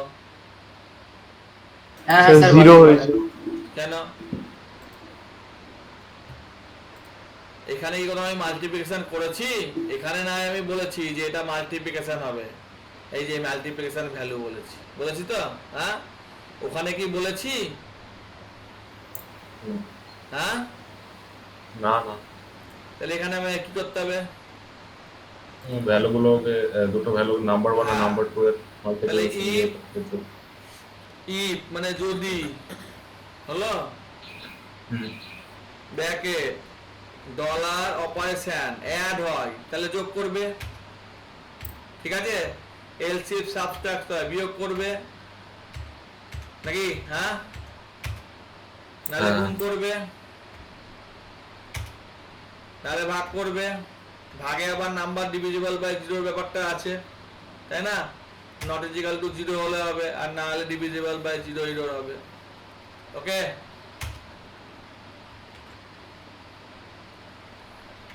হ্যাঁ স্যার, স্যার, 0 হয়েছে। কেন? এখানে কি কোনো আমি মাল্টিপ্লিকেশন করেছি? এখানে না আমি বলেছি যে এটা মাল্টিপ্লিকেশন হবে, এই যে মাল্টিপ্লিকেশন ভ্যালু বলেছি তো, হ্যাঁ? ওখানে কি বলেছি? হ্যাঁ, না না, তাহলে এখানে আমি কি করতে হবে? ভ্যালুগুলোকে দুটো ভ্যালু নাম্বার 1 আর নাম্বার 2 এর তাহলে মাল্টিপ্লিকেশন ইফ মানে যদি হলো, ব্র্যাকেট ডলার অপারেশন অ্যাড হয় তাহলে যোগ করবে, ঠিক আছে। এলস ইফ সাবট্রাক্ট হয় বিয়োগ করবে নাকি? হ্যাঁ, নাহলে গুণ করবে, নাহলে ভাগ করবে। ভাগে আবার নাম্বার ডিভিজিবল বাই 0 ব্যাপারটা আছে, তাই না? নট ইজিক্যাল টু 0 হলে হবে, আর না হলে ডিভিজিবল বাই 0 হবে। ওকে,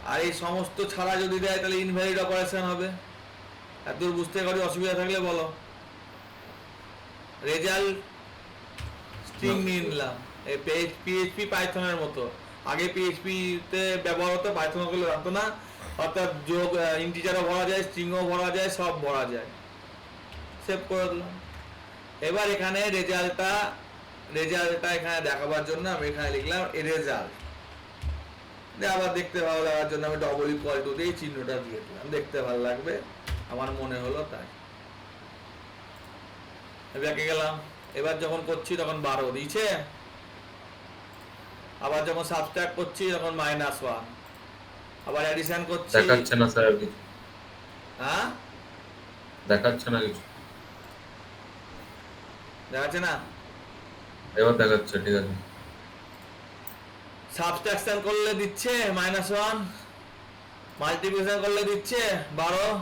আর এই সমস্ত ছাড়া যদি দেয় তাহলে ইনভ্যালিড অপারেশন হবে। এতদূর বুঝতে কারো অসুবিধা থাকলে বলো। রেজাল্ট স্ট্রিং নিয়ে নিলাম, এই PHP পাইথনের মতো। আগে PHP তে ব্যবহার হতো, পাইথন গুলো জানতো না। অর্থাৎ যোগ ইন্টিজারও ভরা যায়, স্ট্রিংও ভরা যায়, সব ভরা যায়। সেভ করে দিলাম। এবার এখানে রেজাল্টটা এখানে দেখাবার জন্য আমি এখানে লিখলাম রেজাল্ট, আবার দেখতে ভালো লাগার জন্য আমি ডবল ইকুয়াল টু দিয়ে চিহ্নটা দিয়ে দিলাম, দেখতে ভালো লাগবে আমার মনে হলো তাই। ব্যাকে গেলাম, এবার যখন করছি তখন 12 দিয়েছে, আবার যখন সাবট্রাক্ট করছি তখন -1, আবার অ্যাডিশন করছি, দেখাচ্ছে না স্যার কিছু, হ্যাঁ দেখাচ্ছে না কিছু, দেখাচ্ছে না। এবার দেখাচ্ছে, ঠিক আছে। সাবট্রাকশন করলে দিচ্ছে -1, মাল্টিপ্লিকেশন করলে দিচ্ছে 12,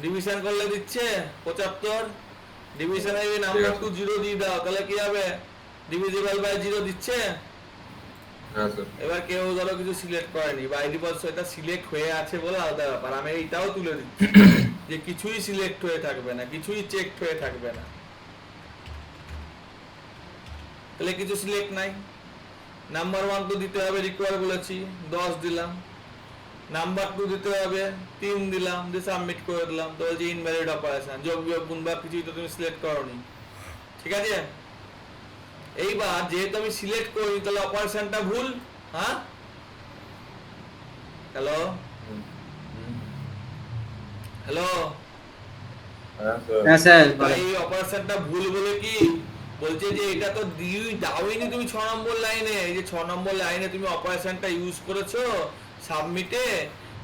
ডিভিশন করলে দিচ্ছে 75, ডিভিশনে যদি নাম্বার ঠিক আছে। 2 0 দিয়ে দাও তাহলে কি হবে, ডিভিজিবল বাই 0 দিচ্ছে। হ্যাঁ স্যার। এবার কেউ ধরো কিছু সিলেক্ট করেনি বা ডিফল্ট এটা সিলেক্ট হয়ে আছে বলে আলাদা ব্যাপার, আমি এইটাও তুলে দিচ্ছি যে কিছুই সিলেক্ট হয়ে থাকবে না, কিছুই চেকড হয়ে থাকবে না, তাহলে কিছু সিলেক্ট নাই। নাম্বার 1 তো দিতে হবে, রিকোয়ার বলেছি 10 দিলাম, নাম্বার 2 দিতে হবে 3 দিলাম, দিয়ে সাবমিট করে দিলাম, তো বলছে ইনভ্যালিড অপারেশন, যোগ বিয়োগ গুণ ভাগ কিছুই তো তুমি সিলেক্ট করোনি, ঠিক আছে। এইবার যেহেতু আমি সিলেক্ট করিনি তাহলে অপারেশনটা ভুল, হ্যাঁ হ্যালো হ্যালো হ্যাঁ স্যার। হ্যাঁ স্যার ভাই অপারেশনটা ভুল বলে কি বলছে যে এটা তো দাওইনি তুমি 6 নম্বর লাইনে, এই যে 6 নম্বর লাইনে তুমি অপারেশনটা ইউজ করেছো সাবমিটে,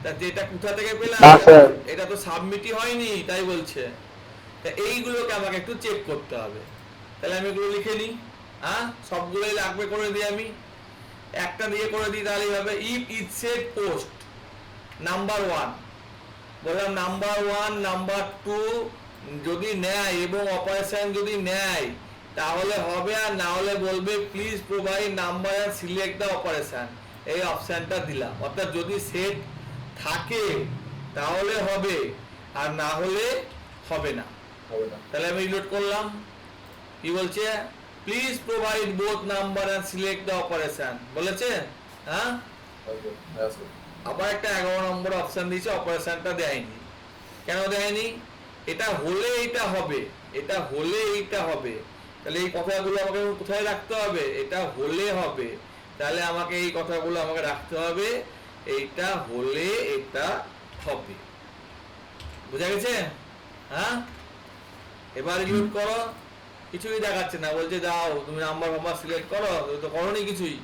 তা এটা কোথা থেকে পেলাম, না স্যার। এটা তো সাবমিটই হয়নি তাই বলছে। তা এইগুলোকে আমাকে একটু চেক করতে হবে, তাহলে আমি এগুলো লিখে নিই, হ্যাঁ সবগুলোই লাগবে করে দিই, আমি একটা দিয়ে করে দিই তাহলেই হবে। If it set post number 1, বললাম নাম্বার 1 নাম্বার 2 যদি নেয় এবং অপারেশন যদি নেয় তাহলে হবে, আর না হলে বলবে please provide number and select the operation, এই অপশনটা দিলাম। অর্থাৎ যদি সেট থাকে তাহলে হবে, আর না হলে হবে না। হবে না। তাহলে আমি রিলোড করলাম, কি বলছে, please provide both number and select the operation বলেছে, হ্যাঁ। হ্যাঁ স্যার। আবার একটা 11 নম্বর অপশন দিয়েছে, অপারেশনটা দেয়নি, কেন দেয়নি, এটা হলে এটা হবে, এটা হলে এইটা হবে, তাহলে এই কথাগুলো আমাকে কোথায় রাখতে হবে, এটা হলে হবে, তাহলে আমাকে এই কথাগুলো আমাকে রাখতে হবে, এইটা হলে এটা হবে, বুঝা গেছে, হ্যাঁ। এবার রিলোড করো, কিছুই দেখাচ্ছে না, বলছে যাও তুমি নাম্বার ফাম্বার সিলেক্ট করো, তুমি তো করোনি কিছুই।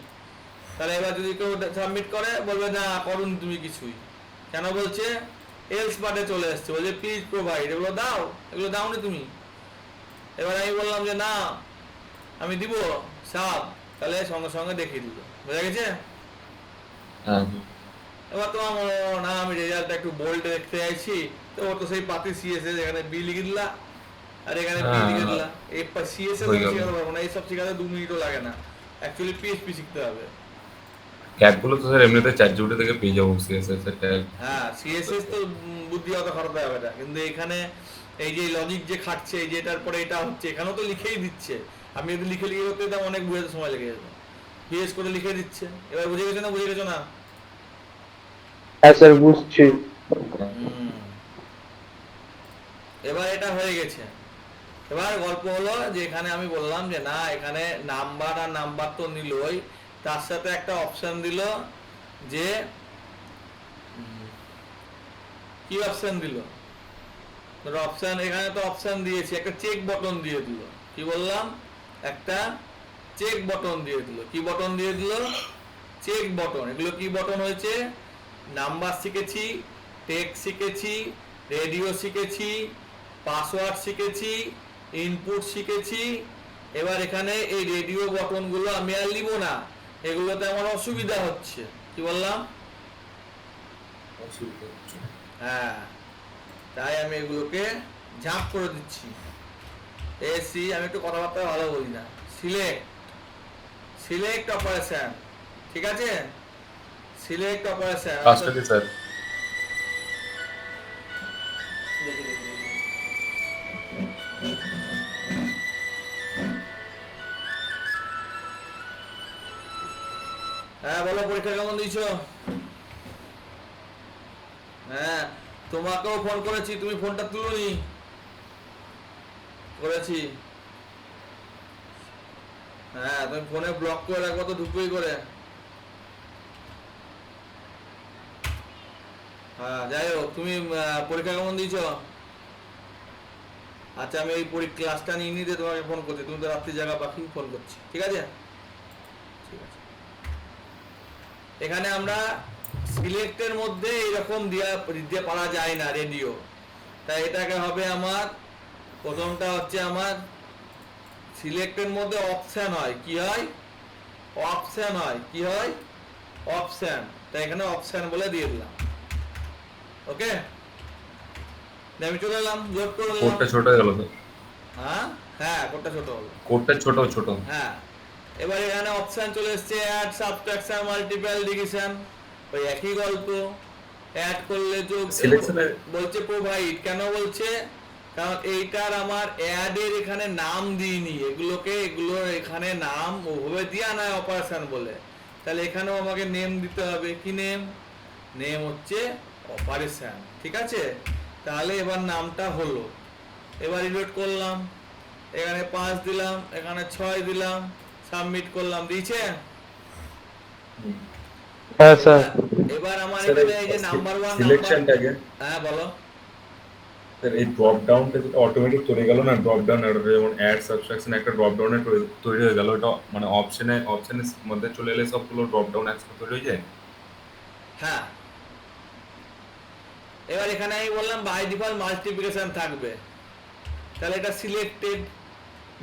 তাহলে এবার যদি কেউ সাবমিট করে বলবে না করুন তুমি কিছুই, কেন বলছে এলস পার্টে চলে এসছে, বলছে প্লিজ প্রোভাইড, এগুলো দাও, এগুলো দাওনি তুমি। এবার আমি বললাম যে না আমি দিব সাব, তাহলে সঙ্গে সঙ্গে দেখিয়ে দিল, বোঝা গেছে। হ্যাঁ। এবার তোমার মনে হলো না আমি রেজাল্টটা একটু বোল্ডে দেখতে চাইছি, তো ও তো সেই পাতি সিএসএস এখানে বি লিখে দিলা আর এখানে বি লিখে দিলা, এই সিএসএস হয়ে গেল। শিখাতে পারবো না, এইসব শিখাতে 2 মিনিটও লাগে না, অ্যাকচুয়ালি পিএইচপি শিখতে হবে। ট্যাগগুলো তো স্যার এমনিতে চ্যাট জিপিটি থেকে পেয়ে যাবো, সিএসএস এর ট্যাগ। হ্যাঁ সিএসএস তো বুদ্ধি অত খারাপ হবে না, কিন্তু এখানে এই যে লজিক যে খাটছে, এই যে এটার পরে এটা হচ্ছে, এখানেও তো লিখেই দিচ্ছে, আমি যদি লিখে লিখে করতে দিতাম অনেক বুঝতে সময় লেগে যেত, বিএস করে লিখে দিচ্ছে। এবার বুঝে গেছো না, বুঝে গেছো না। হ্যাঁ স্যার বুঝছি। এবার এটা হয়ে গেছে, এবার গল্প হলো যে এখানে আমি বললাম যে না এখানে নাম্বার আর নাম্বার তো নিলই, তার সাথে একটা অপশন দিল যে কি অপশন দিল, অপশন এখানে তো অপশন দিয়েছি, একটা চেক বটন দিয়ে দিল, কি বললাম, একটা চেক বটন দিয়ে দিল, কি বটন দিয়ে দিল, চেক বটন। এগুলো কি বটন হয়েছে, নাম্বার শিখেছি, টেক্সট শিখেছি, রেডিও শিখেছি, পাসওয়ার্ড শিখেছি, ইনপুট শিখেছি। এবার এখানে এই রেডিও বটনগুলো আমি আর লিখব না, এগুলোতে আমার অসুবিধা হচ্ছে, কি বললাম, হ্যাঁ তাই আমি এগুলোকে ঝাঁপ করে দিচ্ছি। এসি আমি একটু কথাবার্তা ভালো বলি না, সিলেক্ট অপারেশন, ঠিক আছে, সিলেক্ট অপারেশন। কাজটা কি স্যার? হ্যাঁ বলো পরীক্ষা কেমন দিয়েছো। হ্যাঁ তোমাকেও ফোন করেছি, তুমি ফোনটা তুলোনি, করেছি। হ্যাঁ, তুমি ফোনে ব্লক করে রাখবো তো ঢুকবেই করে। হ্যাঁ, যাই হোক, তুমি পরীক্ষা কেমন দিয়েছো? আচ্ছা, আমি এই ক্লাসটা নিয়ে নিতে তোমাকে ফোন করছি, তুমি তো রাত্রি জায়গা পাখি, ফোন করছি, ঠিক আছে? ঠিক আছে। এখানে আমরা সিলেক্টের মধ্যে এইরকম দিতে পারা যায় না রেডিও, তাই এটাকে হবে আমার প্রথমটা হচ্ছে আমার সিলেক্টের মধ্যে অপশন হয়, কি হয়? অপশন হয়, কি হয়? অপশন। তাই এখানে অপশন বলে দিয়ে দিলাম। ওকে, আমি চলে এলাম, লোড করে নিলাম। কোডটা ছোট হয়ে গেল তো, হ্যাঁ হ্যাঁ, কোডটা ছোট হলো। কোডটা ছোট ছোট। হ্যাঁ, এবার এখানে অপশন চলে এসছে, অ্যাড, সাবট্রাকশন, মাল্টিপল ডিভিশন, ওই একই গল্প। অ্যাড করলে যোগ সিলেকশনের বলছে প্রোভাইড, কেন বলছে? কারণ এইটার আমার অ্যাড এর এখানে নাম দিইনি, এগুলো এখানে নাম ওভাবে দিয়া না অপারেশন বলে, তাহলে এখানেও আমাকে নেম দিতে হবে। কি নেম? নেম হচ্ছে অপারেশন, ঠিক আছে? তাহলে এবার নামটা হলো। এবার রিলোড করলাম, এখানে 5 দিলাম, এখানে 6 দিলাম, সাবমিট করলাম, দিয়েছে? হ্যাঁ স্যার। এবার আমার স্যার এখানে এই যে নাম্বার 1 নাম্বার, সিলেকশনটাকে, হ্যাঁ বলো। স্যার এই ড্রপ ডাউনটা যেটা অটোমেটিক তৈরি গেল না, ড্রপ ডাউন যেমন অ্যাড সাবট্রাকশন একটা ড্রপ ডাউনে তৈরি হয়ে গেল, এটা মানে অপশনের মধ্যে চলে এলে সবগুলো ড্রপ ডাউন একসাথে তৈরি হয়ে যায়। হ্যাঁ, এবার এখানে আমি বললাম বাই ডিফল্ট মাল্টিপ্লিকেশন থাকবে, তাহলে এটা সিলেক্টেড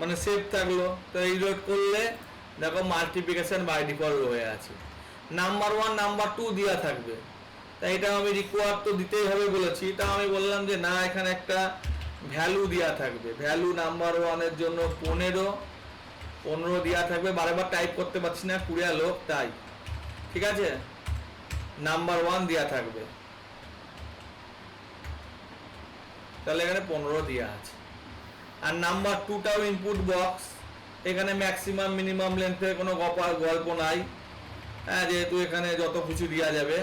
মানে সেভ থাকলো। তো রিলোড করলে দেখো মাল্টিপ্লিকেশন বাই ডিফল্ট হয়ে আছে। নাম্বার 1 নাম্বার 2 দেওয়া থাকবে, তাই এটা আমি রিকোয়ার তো দিতেই হবে বলেছি, তা আমি বললাম যে না, এখানে একটা ভ্যালু দেওয়া থাকবে। ভ্যালু নাম্বার 1 এর জন্য 15 দেওয়া থাকবে, বারবার টাইপ করতে পারছি না, কুড়িয়া লোক তাই, ঠিক আছে? নাম্বার 1 দেওয়া থাকবে, তাহলে এখানে 15 দেওয়া আছে। আর নাম্বার 2টাও ইনপুট বক্স, এখানে ম্যাক্সিমাম মিনিমাম লেন্থের কোনো গল্প নাই, হ্যাঁ, যেহেতু এখানে যত কিছু দেওয়া যাবে।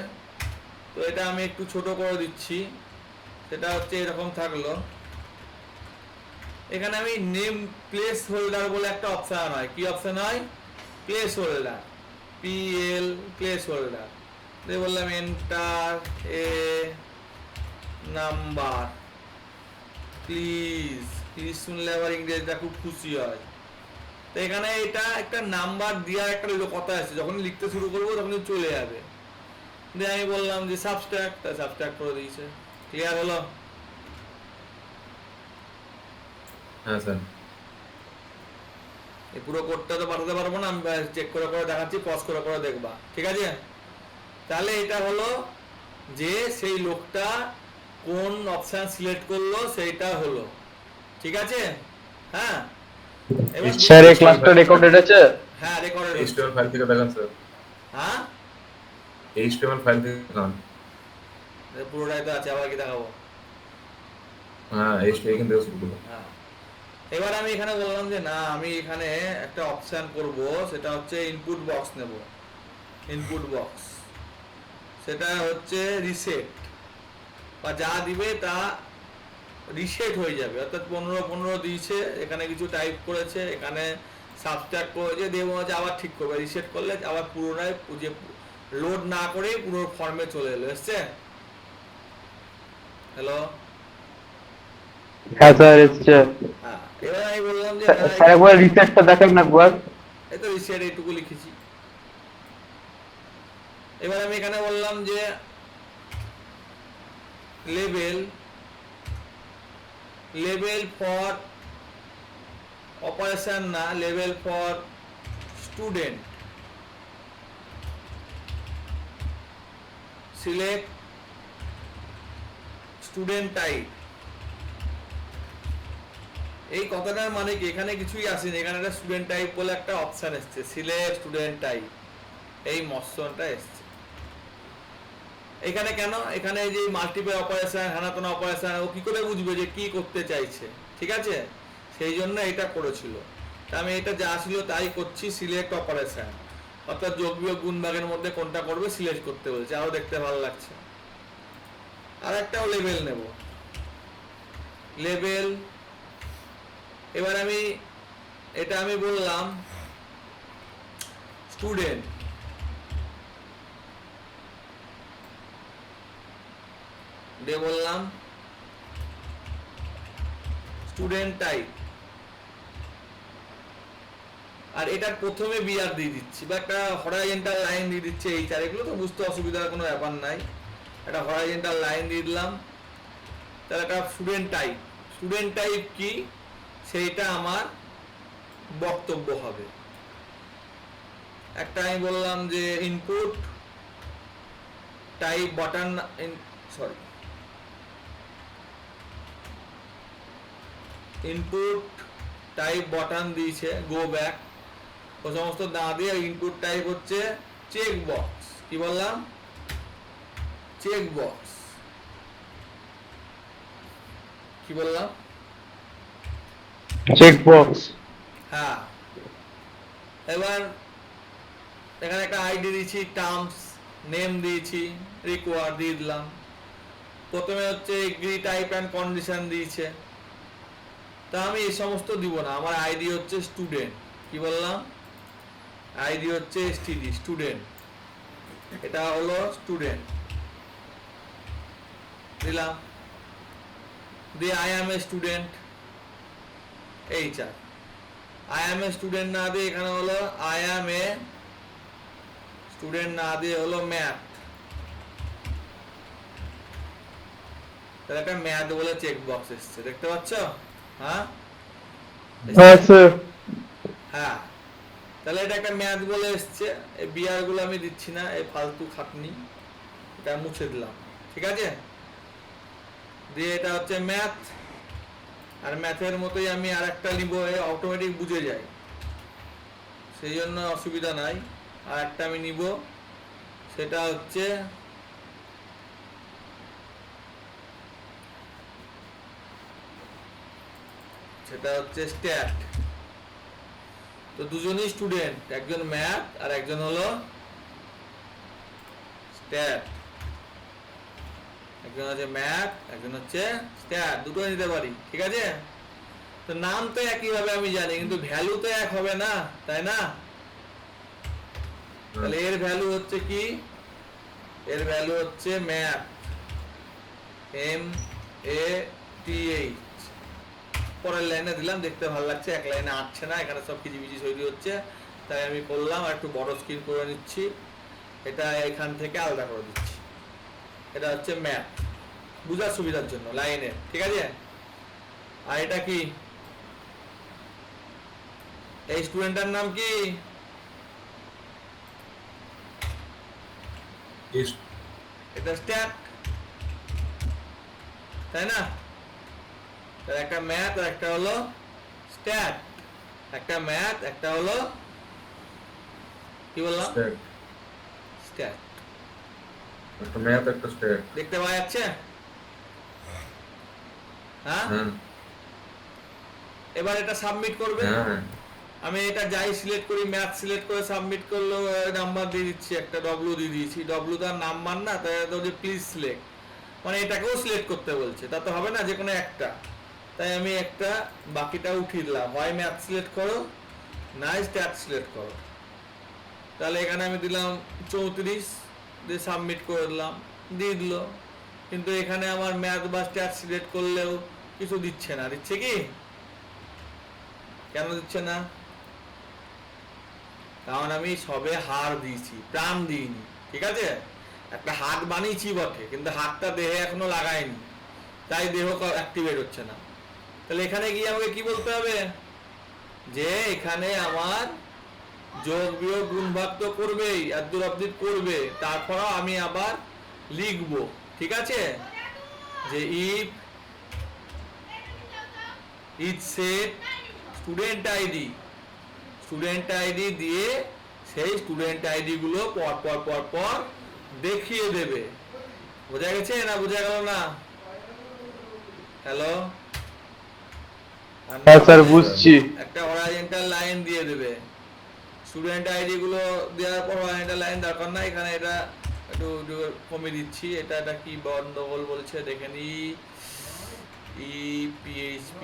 তো এটা আমি একটু ছোট করে দিচ্ছি, সেটা হচ্ছে এরকম থাকলো। এখানে আমি নেম প্লেস হোল্ডার বলে একটা অপশন হয়, কি অপশন হয়? Placeholder, PL placeholder. বললাম enter a number, please. Please শুনলে আবার ইংরেজিটা খুব খুশি হয়। তো এখানে এটা একটা নাম্বার দেওয়ার একটা কথা আছে, যখন লিখতে শুরু করবো তখন চলে যাবে। দিয়ে আমি বললাম যে সাবস্ট্রাক্ট, তা সাবস্ট্রাক্ট করে দিয়েছে। ক্লিয়ার হলো? হ্যাঁ স্যার। এই পুরো কোডটা তো পাঠাতে পারবো না, আমি চেক করে করে দেখাচ্ছি, পজ করে করে দেখবা, ঠিক আছে? তাহলে এটা হলো যে সেই লোকটা কোন অপশন সিলেক্ট করলো সেইটা হলো, ঠিক আছে? হ্যাঁ, এবার স্যার এই ক্লাসটা রেকর্ডেড আছে? হ্যাঁ, রেকর্ডেড হচ্ছে। HTML ফাইল থেকে দেখান স্যার, হ্যাঁ, HTML ফাইল থেকে দেখান। পুরোটাই তো আছে, আবার কি দেখাবো? হ্যাঁ, এখান থেকে শুরু করুন। হ্যাঁ, এবার আমি এখানে বললাম যে না, আমি এখানে একটা অপশন করব, সেটা হচ্ছে ইনপুট বক্স নেব। ইনপুট বক্স সেটা হচ্ছে রিসেট, বা যা দিবে তা রিসেট হয়ে যাবে, অর্থাৎ 15 দিয়েছে, এখানে কিছু টাইপ করেছে, এখানে সাবস্ট্রাক্ট করেছে, দিয়ে মনে হচ্ছে আবার ঠিক করবে, রিসেট করলে আবার পুরোটাই যে লোড না করেই পুরো ফর্মে চলে এলো। এসছে? হ্যালো? হ্যাঁ স্যার এসছে। হ্যাঁ, এবার আমি বললাম যে না, স্যার একবার রিসেটটা দেখান না একবার। এই তো রিসেট এইটুকু লিখেছি। এবার আমি এখানে বললাম যে লেভেল ফর অপারেশন না, level for student, select student type. এই কথাটার মানে কি, এখানে কিছুই আসেনি, এখানে একটা স্টুডেন্ট টাইপ বলে একটা অপশন এসছে, সিলেক্ট স্টুডেন্ট টাইপ, এই মশনটা এসছে এখানে। কেন? এখানে এই যে মাল্টিপল অপারেশন, হানাতনা অপারেশন, ও কি করে বুঝবে যে কি করতে চাইছে, ঠিক আছে? সেই জন্য এটা করেছিল। আমি এটা যা ছিল তাই করছি, সিলেক্ট অপারেশন, অর্থাৎ যোগ বিয়োগ গুণ ভাগের মধ্যে কোনটা করবে সিলেক্ট করতে বলছে, আরো দেখতে ভালো লাগছে। আর একটাও লেভেল নেব, লেভেল। এবার আমি এটা বললাম স্টুডেন্ট, দিয়ে বললাম স্টুডেন্ট টাইপ, আর এটার প্রথমে বিআর দিয়ে দিচ্ছি বা একটা হরাইজন্টাল লাইন দিয়ে দিচ্ছি এইচআর, এগুলো তো বুঝতে অসুবিধার কোনো ব্যাপার নাই, একটা হরাইজন্টাল লাইন দিয়ে দিলাম। তাহলে একটা স্টুডেন্ট টাইপ কি সেইটা আমার বক্তব্য হবে। একটা আমি বললাম যে input type button, sorry input type button দিয়েছে গো ব্যাক, ও সমস্ত না দিয়ে ইনপুট টাইপ হচ্ছে চেক বক্স। কি বললাম? Check box. কি বললাম? চেকবক্স। হ্যাঁ। এবার এখানে একটা আইডি দিয়েছি, টার্মস, নেম দিয়েছি, রিকোয়ার দিয়ে দিলাম। প্রথমে হচ্ছে এগ্রি টাইপ অ্যান্ড কন্ডিশন দিয়েছে, তা আমি এই সমস্ত দিব না, আমার আইডি হচ্ছে স্টুডেন্ট। কি বললাম? আইডি হচ্ছে এসটিডি, স্টুডেন্ট, এটা হলো স্টুডেন্ট দিলাম। দিয়ে I am a student, HR. I am a student না দিয়ে এখানে হলো আই অ্যাম এ স্টুডেন্ট না দিয়ে হলো ম্যাথ, তাহলে একটা ম্যাথ বলে চেক বক্স এসছে, দেখতে পাচ্ছ? হ্যাঁ হ্যাঁ স্যার। হ্যাঁ, তাহলে এটা একটা ম্যাথ বলে এসছে। এই বিআর গুলো আমি দিচ্ছি না, এই ফালতু খাটনি, এটা মুছে দিলাম। ঠিক আছে, দিয়ে এটা হচ্ছে ম্যাথ, আর ম্যাথের মতোই আমি আর একটা নিব, অটোমেটিক বুঝে যায়, সেই জন্য অসুবিধা নাই। আর একটা আমি নিব, সেটা হচ্ছে স্ট্যাট। তো দুজনই স্টুডেন্ট, একজন ম্যাথ আর একজন হলো স্ট্যাট, একজন হচ্ছে ম্যাথ, একজন হচ্ছে স্ট্যাট, দুটো নিতে পারি। ঠিক আছে, তো নাম তো একই হবে আমি জানি, কিন্তু ভ্যালু তো এক হবে না, তাই না? তাহলে এর ভ্যালু হচ্ছে কি? এর ভ্যালু হচ্ছে ম্যাথ, MATH। পরের লাইনে দিলাম, দেখতে ভালো লাগছে, এক লাইনে আসছে না, এখানে সব কিজিবিজি তৈরি হচ্ছে, তাই আমি করলাম আর একটু বড় স্ক্রিন করে নিচ্ছি, এটা এখান থেকে আলাদা করে দিচ্ছি। এটা হচ্ছে ম্যাথ, বুঝার সুবিধার জন্য লাইনে। ঠিক আছে, আর এটা কি? এই স্টুডেন্টের নাম কি? এটা স্ট্যাট, তাই না? তাহলে একটা ম্যাথ আর একটা হলো স্ট্যাট, একটা ম্যাথ একটা হলো কি বললাম? স্ট্যাট। একটা ম্যাথ একটা স্ট্যাট, দেখতে পাওয়া যাচ্ছে? হ্যাঁ, এবার এটা সাবমিট করবে। হ্যাঁ আমি এটা যাই সিলেক্ট করি, ম্যাথ সিলেক্ট করে সাবমিট করলো, নাম্বার দিয়ে দিচ্ছি, একটা ডব্লিউ দিয়ে দিয়েছি। ডব্লিউ তার নাম্বার না, তাই যে প্লিজ সিলেক্ট, মানে এটাকেও সিলেক্ট করতে বলছে, তা তো হবে না, যে কোনো একটা, তাই আমি একটা বাকিটা উঠিয়ে দিলাম, হয় ম্যাথ সিলেক্ট করো না স্ট্যাট সিলেক্ট করো। তাহলে এখানে আমি দিলাম 34, দিয়ে সাবমিট করে দিলাম, দিয়ে দিল। কিন্তু এখানে আমার ম্যাথ বা স্ট্যাট সিলেক্ট করলেও কিছু দিচ্ছে না। দিচ্ছে কি? কেন দিচ্ছে না? কারণ আমি সবে হার দিয়েছি, প্রাণ দিইনি। ঠিক আছে, একটা হাত বানিয়েছি বটে, কিন্তু হাতটা দেহে এখনো লাগাইনি, তাই দেহ অ্যাক্টিভেট হচ্ছে না। তাহলে এখানে গিয়ে আমাকে কি বলতে হবে? যে এখানে আমার যোগ বিয়োগ গুণ ভাগ তো করবেই, এদ্দুর অব্দি করবে, তারপরও আমি আবার লিখবো। ঠিক আছে, যে if it set student ID দিয়ে সেই স্টুডেন্ট আইডি গুলো পর পর পর পর দেখিয়ে দেবে। বোঝা গেছে না? বোঝা গেল না? হ্যালো, হ্যাঁ স্যার বুঝছি। একটা হরাইজন্টাল লাইন দিয়ে দেবে, স্টুডেন্ট আইডি গুলো দেওয়ার পর হরাইজন্টাল লাইন দরকার নাই। এখানে এটা একটু কমিয়ে দিচ্ছি, এটা কি গন্ডগোল বলছে দেখে নি। PHP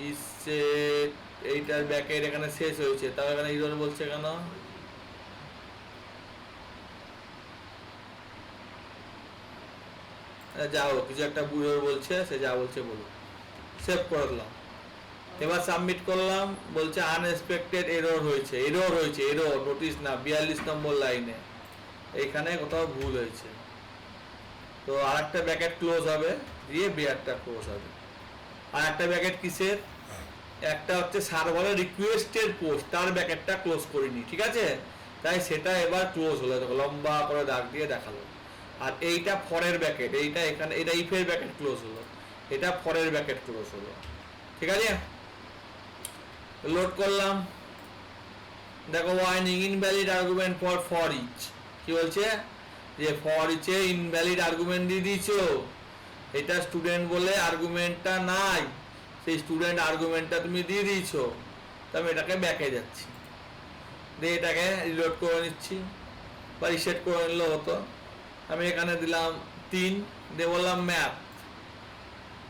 ইসেট, এইটা এইটার ব্যাকেট এখানে শেষ হয়েছে, তাও এখানে ইরর বলছে কেন? যাও কিছু একটা ইরর বলছে, সে যা বলছে বলুক। সেভ করে দিলাম, এবার সাবমিট করলাম, বলছে আনএক্সপেক্টেড এরর হয়েছে। এরর নোটিস না, 42 নম্বর লাইনে এইখানে কোথাও ভুল হয়েছে। তো আর একটা ব্র্যাকেট ক্লোজ হবে, দিয়ে বিয়ারটা ক্লোজ হবে। আর একটা ব্র্যাকেট কিসের? একটা হচ্ছে সার্ভারের রিকোয়েস্টের পোস্ট, তার ব্র্যাকেটটা ক্লোজ করিনি, ঠিক আছে? তাই সেটা এবার ক্লোজ হলো, দেখো লম্বা করে দাগ দিয়ে দেখালো। আর এইটা ফরের ব্র্যাকেট, এইটা এখানে এটা ইফের ব্র্যাকেট ক্লোজ হলো, এটা ফরের ব্র্যাকেট ক্লোজ হলো, ঠিক আছে? লোড করলাম, দেখো warning invalid argument for each. কি বলছে? যে ফর ইচে ইনভ্যালিড আর্গুমেন্ট দিয়ে দিয়েছো, এটা স্টুডেন্ট বলে আর্গুমেন্টটা নাই, সেই স্টুডেন্ট আর্গুমেন্টটা তুমি দিয়ে দিয়েছো। তো আমি এটাকে ব্যাকে যাচ্ছি, দিয়ে এটাকে রিলোড করে নিচ্ছি বা রিসেট করে নিলেও হতো। আমি এখানে দিলাম 3, দিয়ে বললাম ম্যাথ,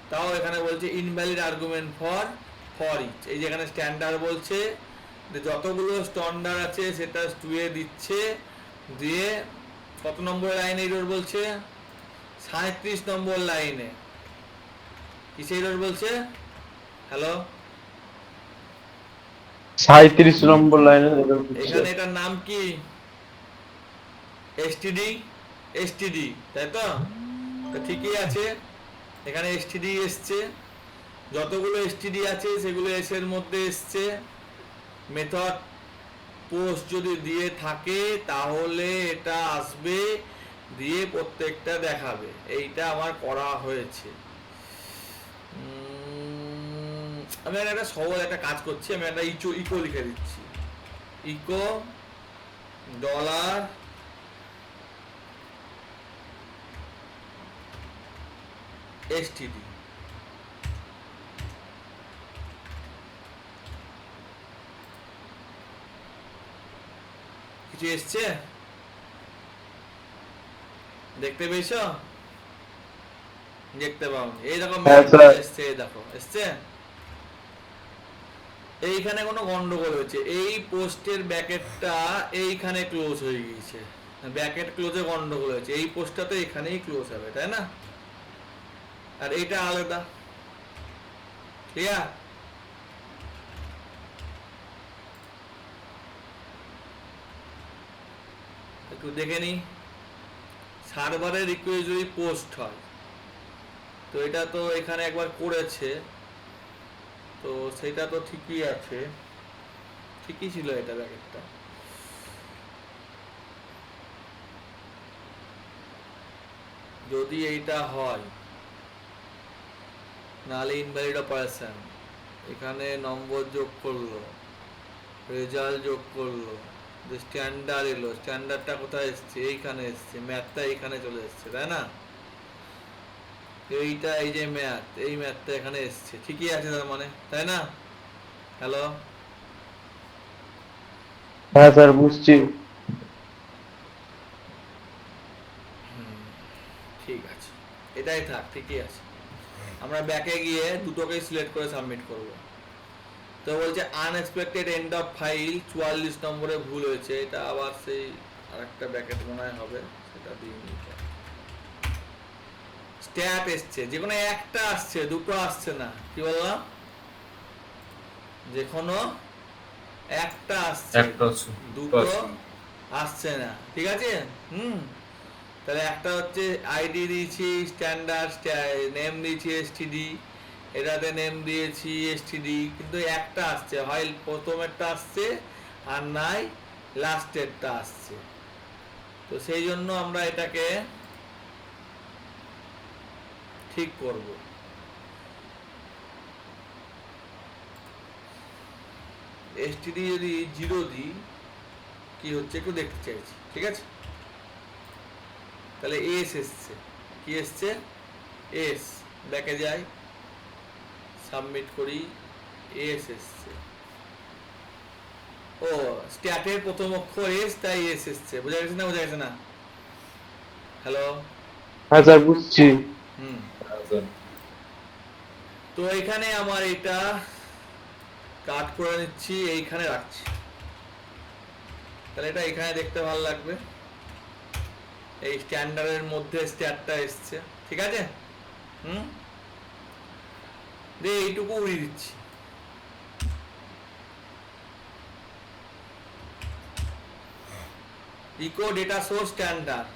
তাও এখানে বলছে ইনভ্যালিড আর্গুমেন্ট ফর ইচ। এই যে এখানে স্ট্যান্ডার্ড বলছে, যতগুলো স্ট্যান্ডার্ড আছে সেটা টুয়ে দিচ্ছে, দিয়ে কত নম্বর লাইনে এরর বলছে? 37 নম্বর লাইনে। কিসে এরর বলছে? হ্যালো, 37 নম্বর লাইনে এখানে এটার নাম কি? এসটিডি, তাই তো? তো ঠিকই আছে, এখানে এসটিডি এসছে, যতগুলো এসটিডি আছে সেগুলো এস এর মধ্যে এসছে। মেথড পোস্ট যদি দিয়ে থাকে তাহলে এটা আসবে, দিয়ে প্রত্যেকটা দেখাবে। এইটা আমার করা হয়েছে। আমি একটা সহজ একটা কাজ করছি, আমি একটা ইকো লিখে দিচ্ছি, ইকো ডলার এসটিডি। কিছু এসছে? দেখতে পেয়েছো? দেখতে পাও? এইরকম হ্যাঁ, স্যার। এসছে, দেখো এসছে। এইখানে কোনো গন্ডগোল হয়েছে, এই পোস্টের ব্যাকেটটা এইখানে ক্লোজ হয়ে গিয়েছে, ব্যাকেট ক্লোজে গন্ডগোল হয়েছে, এই পোস্টটা তো এখানেই ক্লোজ হবে, তাই না? আর এইটা আলাদা, ঠিক আছে? একটু দেখে নি, সার্ভারের রিকোয়েস্ট যদি পোস্ট হয়, তো এটা তো এখানে একবার করেছে, তো সেটা তো ঠিকই আছে, ঠিকই ছিল এটা ব্যাকেটটা। যদি এইটা হয়, নাহলে ইনভ্যালিড অপারেশন, এখানে নম্বর যোগ করলো, রেজাল্ট যোগ করলো, যে স্ট্যান্ডার্ড এলো, স্ট্যান্ডার্ডটা কোথায় এসছে? এইখানে এসছে, ম্যাথটা এইখানে চলে এসছে, তাই না? এইটা এই যে ম্যাথ, এই ম্যাথটা এখানে এসছে, ঠিকই আছে তার মানে, তাই না? হ্যালো, হ্যাঁ স্যার, বুঝছি। ঠিক আছে, এটাই থাক, ঠিকই আছে। আমরা ব্যাকে গিয়ে দুটোকেই সিলেক্ট করে সাবমিট করব। তো বলছে আনএক্সপেক্টেড এন্ড অফ ফাইল 44 নম্বরে ভুল হয়েছে, এটা আবার সেই আরেকটা ব্যাকেট মনে হয় হবে, সেটা দিয়ে নিতে। স্ট্যাট এসছে, যে কোনো একটা আসছে, দুটো আসছে না। কি বললাম? যে কোনো একটা আসছে, একটা হচ্ছে দুটো আসছে না, ঠিক আছে? তাহলে একটা হচ্ছে আইডি দিয়েছি স্ট্যান্ডার্ড, নেম দিয়েছি এসটিডি, এটাতে নেম দিয়েছি এসটিডি, কিন্তু একটা আসছে, হয় প্রথমেরটা আসছে আর নাই লাস্টেরটা আসছে। তো সেই জন্য আমরা এটাকে ঠিক করব। এসটিডি যদি 0 দিই, কি হচ্ছে একটু দেখতে চাইছি, ঠিক আছে? তাহলে এস এসছে, কি এসছে? এস, ব্যাকে যাই, সাবমিট করি, এস এসছে। ও, স্ট্যাটের প্রথম অক্ষর এস, তাই এস এসছে। বোঝা গেছে না? বোঝা গেছে না? হ্যালো, হ্যাঁ স্যার, বুঝছি। হুম। আচ্ছা। তো এখানে আমার এটা কাট করে নিচ্ছি, এইখানে রাখছি, তাহলে এটা এখানে দেখতে ভালো লাগবে। এই স্ট্যান্ডার্ডের মধ্যে স্ট্যাটটা এসছে, ঠিক আছে। দিয়ে এইটুকু উড়িয়ে দিচ্ছি। ইকো ডেটা সোর্স স্ট্যান্ডার্ড,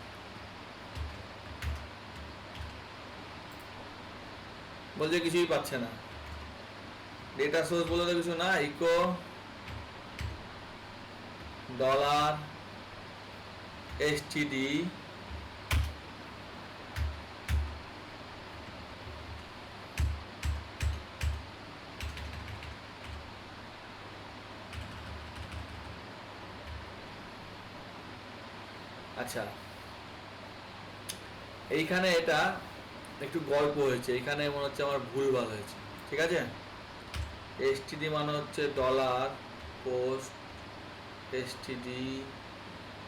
বলছে কিছুই পাচ্ছে না। ডেটা সোর্স বলতে কিছু না, ইকো ডলার এসটিডি আচ্ছা, এইখানে এটা একটু গল্প হয়েছে, এইখানে মনে হচ্ছে আমার ভুলভাল হয়েছে, ঠিক আছে। এসটিডি মানে হচ্ছে ডলার পোস্ট এসটিডি,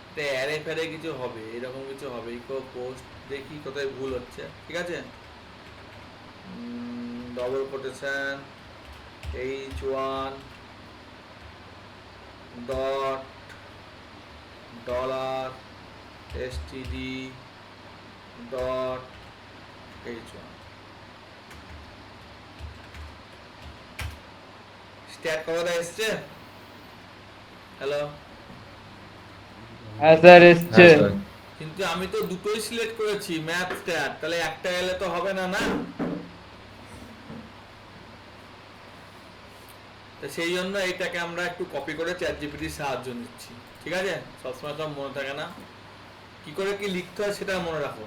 এটা অ্যারে ফ্যারে কিছু হবে, এরকম কিছু হবে। ইকো পোস্ট, দেখি কোথায় ভুল হচ্ছে, ঠিক আছে। Double quotation H1 dot dollar STD dot H1 stat কতটা এসছে? হ্যালো, হ্যাঁ স্যার এসছে। হ্যাঁ স্যার। কিন্তু আমি তো দুটোই সিলেক্ট করেছি ম্যাথ স্ট্যাট, তাহলে একটা এলে তো হবে না, না? তো সেই জন্য এইটাকে আমরা একটু কপি করে চ্যাট জিপিটির সাহায্য নিচ্ছি, ঠিক আছে। সবসময় সব মনে থাকে না, কি করে কি লিখতে হয় সেটা মনে রাখো।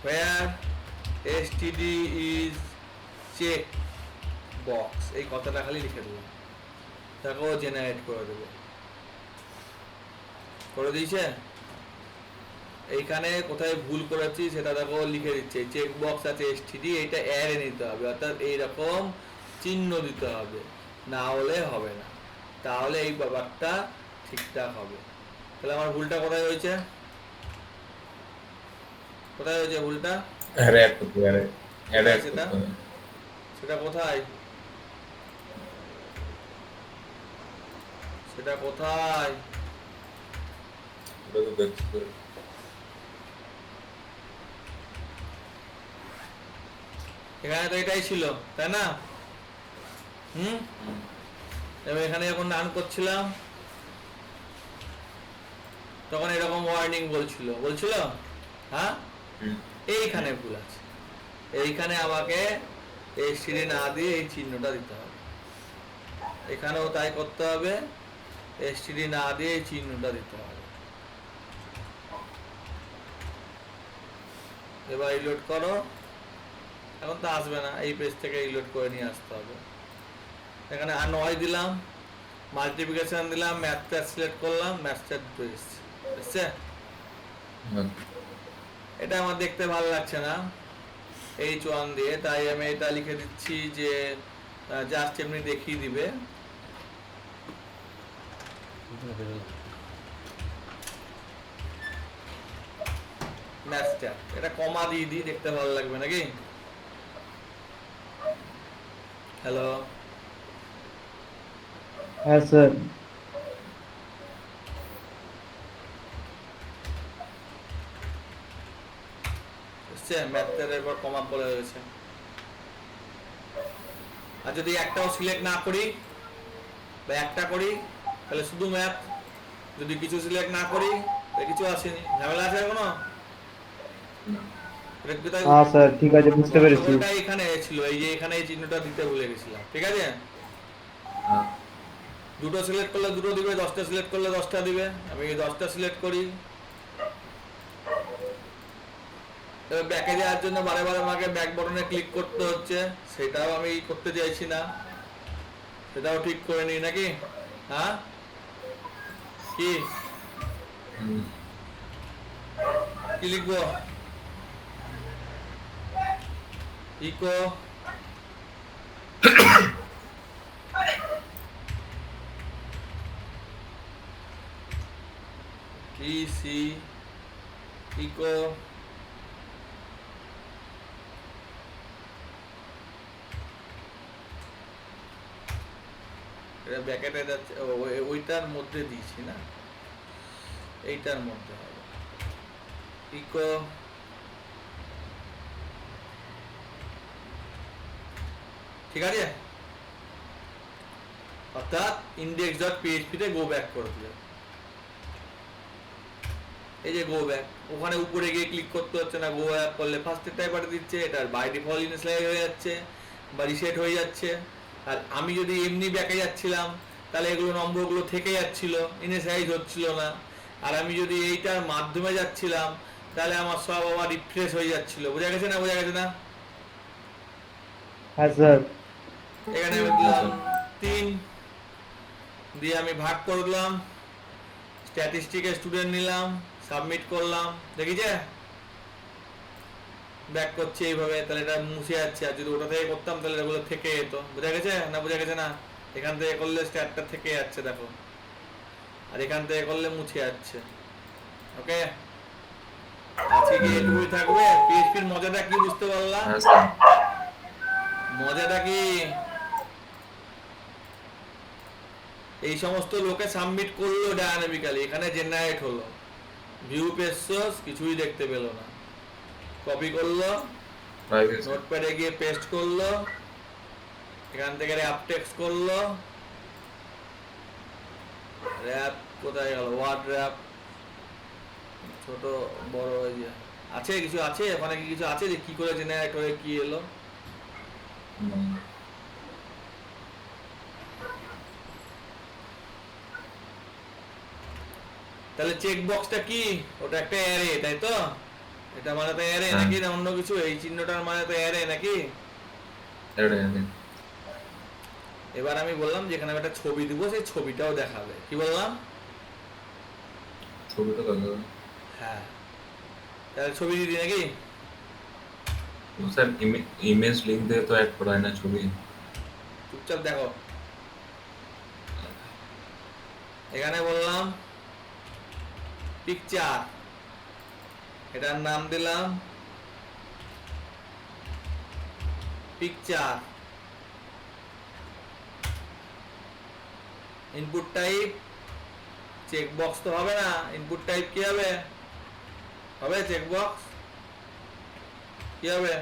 where std is check box, এই কথাটা খালি লিখে দেবো, তাকে ও জেনারেট করে দেবে। করে দিয়েছে। এইখানে কোথায় ভুল করেছি সেটা দেখো লিখে দিচ্ছে, চেক বক্স আছে এসটিডি, এটা অ্যারে নিতে হবে, অর্থাৎ এইরকম চিহ্ন দিতে হবে, না হলে হবে না, তাহলে এই ব্যাপারটা ঠিকঠাক হবে। তাহলে আমার ভুলটা কোথায় হয়েছে? কোথায় হয়েছে ভুলটা? অ্যারে অ্যাড করতে হবে, অ্যাড সেটা করতে হবে। সেটা কোথায়? সেটা কোথায়? ওটা তো দেখছি তো। এখানে তো এটাই ছিল, তাই না? এবার এখানে যখন রান করছিলাম তখন এরকম ওয়ার্নিং বলছিল, হ্যাঁ এইখানে ভুল আছে, এইখানে আমাকে এই সিঁড়ি না দিয়ে এই চিহ্নটা দিতে হবে, এখানেও তাই করতে হবে, এসটিডি না দিয়ে এই চিহ্নটা দিতে হবে। এবার রিলোড করো, এখন তো আসবে না, এই পেজ থেকে রিলোড করে নিয়ে আসতে হবে। এখানে আর 9 দিলাম, মাল্টিপ্লিকেশন দিলাম, ম্যাথটা সিলেক্ট করলাম, ম্যাথটা এসছে। এটা আমার দেখতে ভালো লাগছে না H1 দিয়ে, তাই আমি এটা লিখে দিচ্ছি যে জাস্ট এমনি দেখিয়ে দিবে। ম্যাথটা এটা কমা দিয়ে দিই, দেখতে ভালো লাগবে নাকি? হ্যালো, হ্যাঁ স্যার। ম্যাথের এবার কমা বলে রয়েছে। আর যদি একটাও সিলেক্ট না করি বা একটা করি তাহলে শুধু ম্যাথ, যদি কিছু সিলেক্ট না করি তাহলে কিছু আসেনি, ঝামেলা আছে কোনো? হ্যাঁ স্যার ঠিক আছে, বুঝতে পেরেছি। এখানে ছিল, এই যে এখানে এই চিহ্নটা দিতে ভুলে গেছিলাম, ঠিক আছে। দুটো সিলেক্ট করলে দুটো দিবে, 10টা সিলেক্ট করলে 10টা দিবে। আমি 10টা সিলেক্ট করি, ব্যাকে যাওয়ার জন্য বারে বারে আমাকে ব্যাক বাটনে ক্লিক করতে হচ্ছে, সেটাও আমি করতে চাইছি না, সেটাও ঠিক করে নিই নাকি? হ্যাঁ কি কি লিখবো? ইকো ইসি ইকো এটা ব্যাকেটে যাচ্ছে, ওইটার মধ্যে দিয়েছি না, এইটার মধ্যে হবে ইকো ঠিক আছে। অর্থাৎ index.php তে গো ব্যাক করে দিলে, এই যে গো ব্যাক, ওখানে উপরে গিয়ে ক্লিক করতে হচ্ছে না, গো ব্যাক করলে ফার্স্টেরটাই পাঠিয়ে দিচ্ছে, এটার বাই ডিফল্ট ইনিশিয়ালাইজ হয়ে যাচ্ছে বা রিসেট হয়ে যাচ্ছে। আর আমি যদি এমনি ব্যাকে যাচ্ছিলাম তাহলে এগুলো নম্বরগুলো থেকে যাচ্ছিল, ইনিশিয়ালাইজ হচ্ছিল না। আর আমি যদি এইটার মাধ্যমে যাচ্ছিলাম তাহলে আমার সব আবার রিফ্রেশ হয়ে যাচ্ছিল। বোঝা গেছে না? বোঝা গেছে না? হ্যাঁ স্যার। এখানে আমি দিলাম 3, দিয়ে আমি ভাগ করে দিলাম, স্ট্যাটিস্টিকে স্টুডেন্ট নিলাম, সাবমিট করলাম, দেখিছে ব্যাক করছে এইভাবে, তাহলে এটা মুছে যাচ্ছে। আর যদি ওটা থেকে করতাম তাহলে এগুলো থেকে যেত। বোঝা গেছে না? বোঝা গেছে না? এখান থেকে করলে স্ট্যাটটা থেকে যাচ্ছে দেখো, আর এখান থেকে করলে মুছে যাচ্ছে। ওকে, আজকে কি এটুকুই থাকবে? পিএইচপির মজাটা কি বুঝতে পারলা? হ্যাঁ স্যার। মজাটা কি? এই সমস্ত লোকে সাবমিট করলো ডায়নামিক্যালি, এখানে জেনারেট হলো, ভিউ পেজ সোর্স কিছুই দেখতে পেলো না, কপি করলো, নোটপ্যাডে গিয়ে পেস্ট করলো, এখান থেকে র্যাপ টেক্সট করলো, র্যাপ কোথায় গেল, ওয়ার্ড র্যাপ, ছোট বড় এই যে আছে, কিছু আছে ওখানে, কি কিছু আছে যে কি করে জেনারেট হয়ে কি এলো? তাহলে চেক বক্সটা কি? ওটা একটা অ্যারে, তাই তো? এটা মানে তো অ্যারে নাকি না অন্য কিছু? এই চিহ্নটার মানে তো অ্যারে নাকি? এবার আমি বললাম যেখানে একটা ছবি দিব, সেই ছবিটাও দেখাবে। কি বললাম? ছবিটা দেখাবে। হ্যাঁ, তাহলে ছবি দিদি নাকি? স্যার ইমেজ লিংক দিয়ে তো অ্যাড করা হয় না ছবি। চুপচাপ দেখো, এখানে বললাম পিকচার, এটার নাম দিলাম পিকচার, ইনপুট টাইপ চেকবক্স তো হবে না, ইনপুট টাইপ কি হবে? হবে চেকবক্স কি হবে?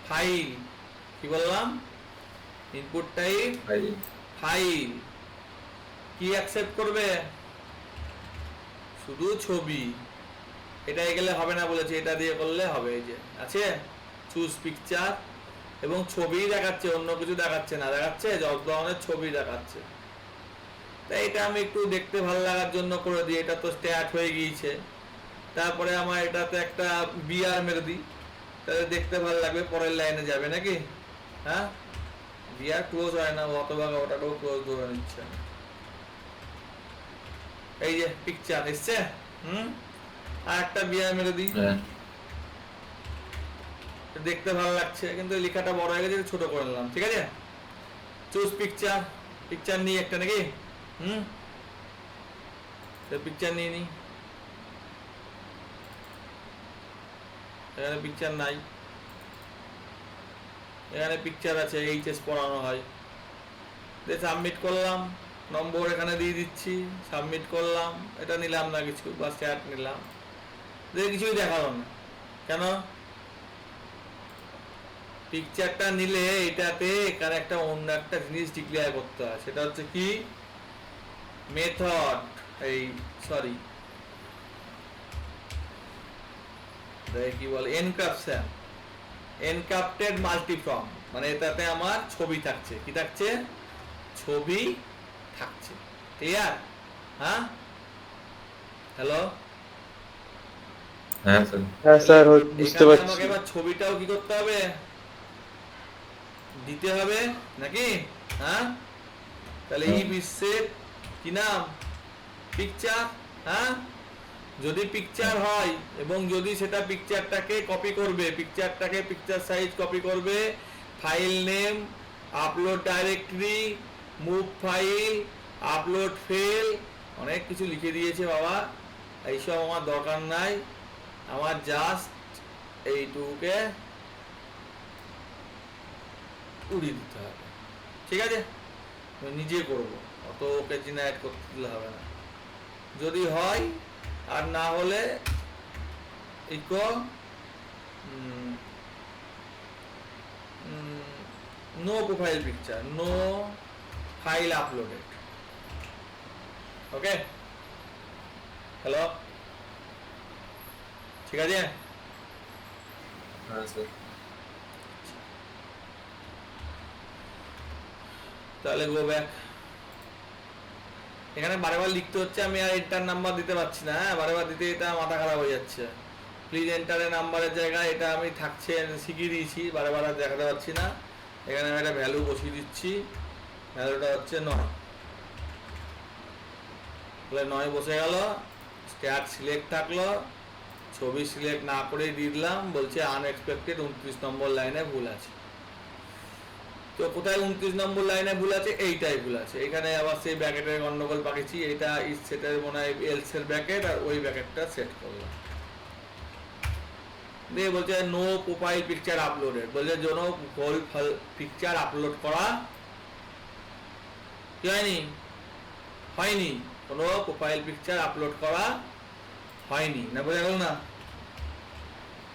ফাইল। কি বললাম? Input type file. কি অ্যাকসেপ্ট করবে? শুধু ছবি। এটাই গেলে হবে না বলেছে, এটা দিয়ে করলে হবে। এই যে আছে চুজ পিকচার, এবং ছবি দেখাচ্ছে, অন্য কিছু দেখাচ্ছে না, দেখাচ্ছে যত ধরনের ছবি দেখাচ্ছে। তাই এটা আমি একটু দেখতে ভালো লাগার জন্য করে দিই, এটা তো স্ট্যাট হয়ে গিয়েছে। তারপরে আমার এটাতে একটা বিআর মেরে দিই, তাহলে দেখতে ভালো লাগবে, পরের লাইনে যাবে নাকি? হ্যাঁ, বিআর ক্লোজ হয় না, অথবা ওটাকেও ক্লোজ ধরে নিচ্ছে। এই যে পিকচার এসছে, আর একটা বিআর মেরে দিই, দেখতে ভালো লাগছে, কিন্তু লেখাটা বড় হয়ে গেছে, ছোট করে নিলাম। ঠিক আছে, চুজ পিকচার, পিকচার নিই একটা নাকি? পিকচার নিয়ে নি, এখানে পিকচার নাই, এখানে পিকচার আছে, এইচএস পড়ানো হয়। সাবমিট করলাম, নম্বর এখানে দিয়ে দিচ্ছি, সাবমিট করলাম, এটা নিলাম না কিছু, বা স্ট্যাট নিলাম, কিছুই দেখালো না। কেন? পিকচারটা নিলে এটাতে এখানে একটা অন্য একটা জিনিস ডিক্লেয়ার করতে হয়, সেটা হচ্ছে কি? মেথড, এই সরি কি বলে, এনক্রিপশন, এনক্রিপ্টেড মাল্টিফর্ম, মানে এটাতে আমার ছবি থাকছে। কি থাকছে? ছবি থাকছে। ক্লিয়ার? হ্যাঁ, হ্যালো, হ্যাঁ স্যার, বুঝতে পারছি। আমাকে এবার ছবিটাও কি করতে হবে? দিতে হবে নাকি? হ্যাঁ, তাহলে এই বিশ্বের কি নাম? পিকচার। হ্যাঁ, যদি পিকচার হয় এবং যদি সেটা পিকচারটাকে কপি করবে, পিকচারটাকে পিকচার সাইজ কপি করবে, file name, upload directory, move file, upload fail, অনেক কিছু লিখে দিয়েছে বাবা, এইসব আমার দরকার নাই। আমার জাস্ট এইটুকুকে উড়িয়ে দিতে হবে। ঠিক আছে, আমি নিজে করব, অত ওকে জেনারেট করতে দিলে হবে না। যদি হয় আর না হলে echo no profile picture, no file uploaded. Okay, hello, ঠিক আছে? হ্যাঁ স্যার। তাহলে গো ব্যাক। এখানে বারবার লিখতে হচ্ছে, আমি আর এন্টার নাম্বার দিতে পারছি না। হ্যাঁ, বারবার দিতে এটা মাথা খারাপ হয়ে যাচ্ছে। প্লিজ এন্টারে নাম্বারের জায়গায় এটা আমি থাকছে শিখিয়ে দিয়েছি, বারবার আর দেখাতে পারছি না। এখানে আমি একটা ভ্যালু বসিয়ে দিচ্ছি, ভ্যালুটা হচ্ছে 9। তাহলে 9 বসে গেল, স্ট্যাট সিলেক্ট থাকলো, ছবি সিলেক্ট না করেই দিয়ে দিলাম, বলছে আনএক্সপেক্টেড 29 নম্বর লাইনে ভুল আছে। তো কোথায় 29 নম্বর লাইনে ভুল আছে? এইটাই ভুল আছে। এখানে আবার সেই ব্র্যাকেটের গন্ডগোল পাকিয়েছি, এটা ইজ সেটের মনে হয় এলস এর ব্র্যাকেট, আর ওই ব্র্যাকেটটা সেট করলাম। দিয়ে বলছে নো প্রোফাইল পিকচার আপলোডেড, বলছে কোনো প্রোফাইল পিকচার আপলোড করা কি হয়নি, হয়নি, কোনো প্রোফাইল পিকচার আপলোড করা হয়নি। না বোঝা গেল না?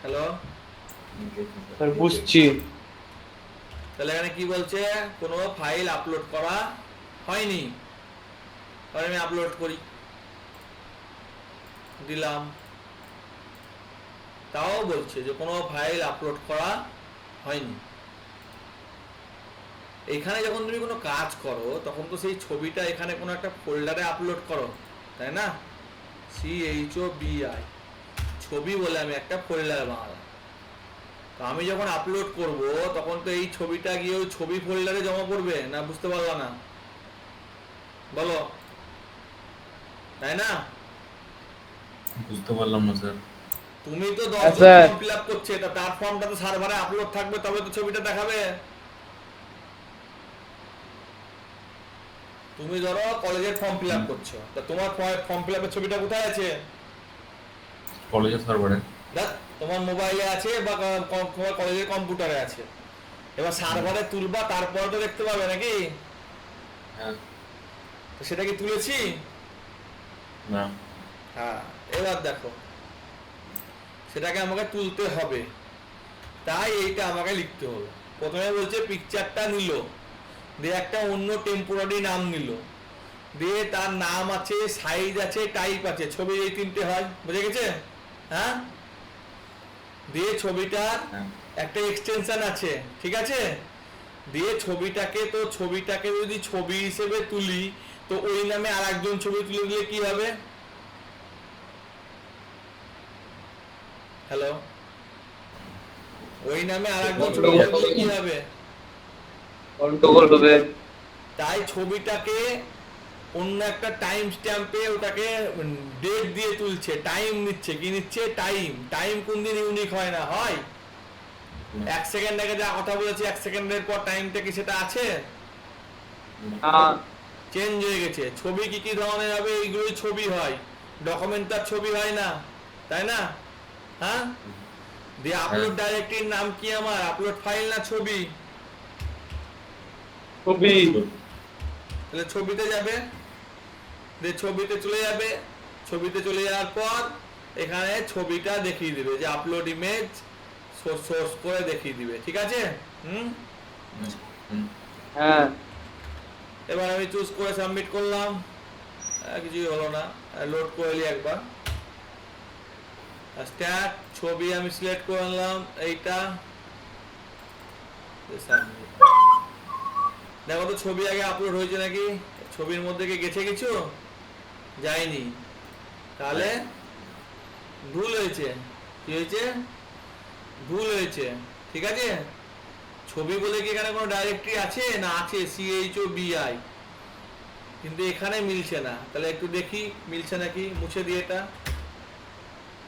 হ্যালো, স্যার বুঝছি। তাহলে এখানে কি বলছে? কোনো ফাইল আপলোড করা হয়নি। তাহলে আমি আপলোড করি, দিলাম, তাও বলছে যে কোনো ফাইল আপলোড করা হয়নি। এখানে যখন তুমি কোনো কাজ করো তখন তো সেই ছবিটা এখানে কোনো একটা ফোল্ডারে আপলোড করো, তাই না? CHOBI ছবি বলে আমি একটা ফোল্ডার বানালাম। তো আমি যখন আপলোড করব তখন তো এই ছবিটা গিয়ে ওই ছবি ফোল্ডারে জমা পড়বে না? বুঝতে পারলাম না, বলো, তাই না? বুঝতে পারলাম না স্যার। তুমি তো 10 জন স্যার। ফর্ম ফিল আপ করছে, তা তার ফর্মটা তো সার্ভারে আপলোড থাকবে, তবে তো ছবিটা দেখাবে। তুমি ধরো কলেজের ফর্ম ফিল আপ করছো, তা তোমার ফর্ম ফিল আপের ছবিটা কোথায় আছে? কলেজের সার্ভারে। দেখ, তোমার মোবাইলে আছে বা তোমার কলেজের কম্পিউটারে আছে। এবার সার্ভারে তুলবা, তারপর তো দেখতে পাবে নাকি? হ্যাঁ। তো সেটা কি তুলেছি? না। হ্যাঁ, এবার দেখো, সেটাকে আমাকে তুলতে হবে, তাই এইটা আমাকে লিখতে হলো। প্রথমে বলছে পিকচারটা নিল, দিয়ে একটা অন্য টেম্পোরারি নাম নিল, দিয়ে তার নাম আছে, সাইজ আছে, টাইপ আছে, ছবি এই 3টে হয়, বুঝে গেছে? হ্যাঁ, দিয়ে ছবিটার হ্যাঁ। একটা এক্সটেনশন আছে, ঠিক আছে? দিয়ে ছবিটাকে যদি ছবি হিসেবে তুলি, তো ওই নামে আর একজন ছবি তুলে দিলে কি হবে? হ্যালো, ওই নামে আর একজন ছবি তুলে দিলে কি হবে? গন্ডগোল হবে। তাই ছবিটাকে অন্য একটা টাইম স্ট্যাম্পে ওটাকে ডেট দিয়ে তুলছে, টাইম নিচ্ছে, কি নিচ্ছে? টাইম। টাইম কোনদিন ইউনিক হয় না, হয়? 1 সেকেন্ড আগে যা কথা বলেছি 1 সেকেন্ডের পর টাইমটা কি সেটা আছে? চেঞ্জ হয়ে গেছে। ছবি কি কি ধরনের হবে? এইগুলোই ছবি হয়, ডকুমেন্ট তার ছবি হয় না, তাই না? হ্যাঁ, দিয়ে আপলোড ডাইরেক্টরির নাম কি আমার? আপলোড ফাইল না ছবি? ছবি। তাহলে ছবিতে যাবে, দিয়ে ছবিতে চলে যাবে, ছবিতে চলে যাওয়ার পর এখানে ছবিটা দেখিয়ে দিবে যে আপলোড ইমেজ, সোর্স করে দেখিয়ে দিবে, ঠিক আছে? হ্যাঁ। এবার আমি চুজ করে সাবমিট করলাম, কিছুই হলো না, লোড করে নিই একবার। স্ট্যাট ছবি আমি সিলেক্ট করে নিলাম, এইটা দেখো তো ছবি আগে আপলোড হয়েছে নাকি? ছবির মধ্যে কি গেছে কিছু? যায়নি, তাহলে ভুল হয়েছে। কি হয়েছে? ভুল হয়েছে, ঠিক আছে? ছবি বলে কি এখানে কোনো ডাইরেক্টরি আছে? না, আছে, CHOBI, কিন্তু এখানে মিলছে না। তাহলে একটু দেখি মিলছে নাকি, মুছে দিয়ে এটা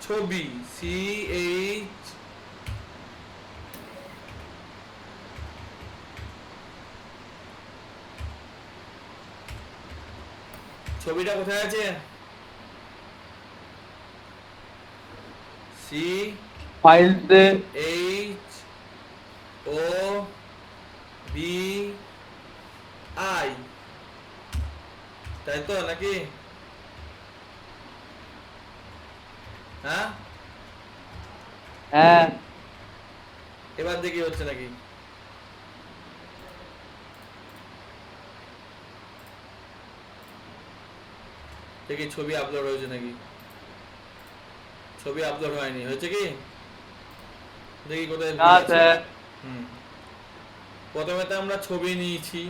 ছবি, ছবিটা কোথায় আছে? ফাইল দে। CHOBI তাই তো নাকি? হ্যাঁ, হ্যাঁ এবার দেখি হচ্ছে নাকি। দেখি ছবি আপলোড হয়েছে নাকি। ছবি আপলোড হয়নি, হয়েছে কি দেখি কোথায় ভুল না আছে। স্যার। হুম, প্রথমে তো আমরা ছবি নিয়েছি,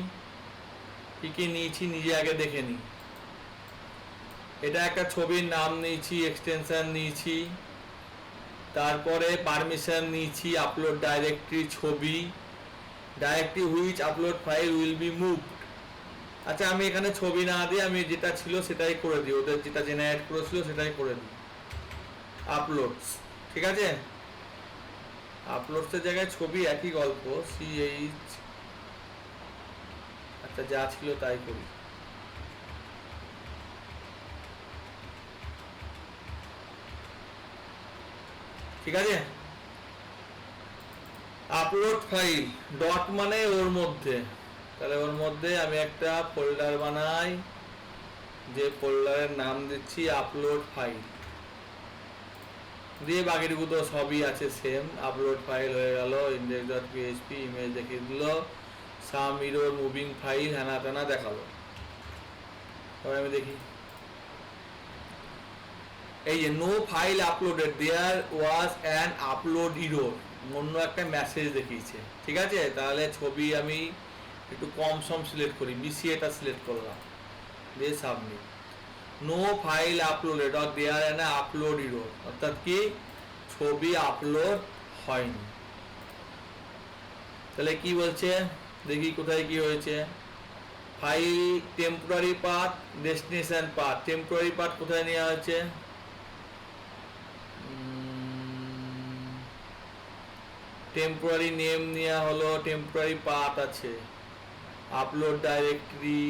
কি কি নিয়েছি নিজে আগে দেখে নিই। এটা একটা ছবির নাম নিয়েছি, এক্সটেনশন নিয়েছি, তারপরে পারমিশন নিয়েছি, আপলোড ডাইরেক্টরি ছবি, directory which upload file will be moved. আচ্ছা, আমি এখানে ছবি না দিয়ে আমি যেটা ছিল সেটাই করে দিই, ওদের যেটা জেনারেট করেছিল সেটাই করে দিই, আপলোডস। ঠিক আছে, আপলোডসের জায়গায় ছবি একই গল্প, সিএইচ। আচ্ছা, যা ছিল তাই করি। ঠিক আছে, আপলোড ফাইল ডট মানে ওর মধ্যে, তাহলে ওর মধ্যে আমি একটা ফোল্ডার বানাই, যে ফোল্ডারের নাম দিচ্ছি আপলোড ফাইল, দিয়ে বাকিটুকু তো সবই আছে সেম। আপলোড ফাইল হয়ে গেল, index.php, ইমেজ দেখিয়ে দিল, সাম ইরোর মুভিং ফাইল হ্যানা তেনা দেখালো। এবার আমি দেখি, এই যে no file uploaded, there was an upload error, অন্য একটা মেসেজ দেখিয়েছে। ঠিক আছে, তাহলে ছবি আমি একটু কম সম সিলেক্ট করি, বিসিএটা সিলেক্ট করলাম, দিয়ে submit. No file uploaded or there an upload error, অর্থাৎ কি ছবি আপলোড হয়নি। তাহলে কি বলছে দেখি কোথায় কি হয়েছে। File temporary path, destination path. Temporary path কোথায় নেওয়া হয়েছে, টেম্পোরারি নেম নেওয়া হলো, টেম্পোরারি পাথ আছে, upload directory,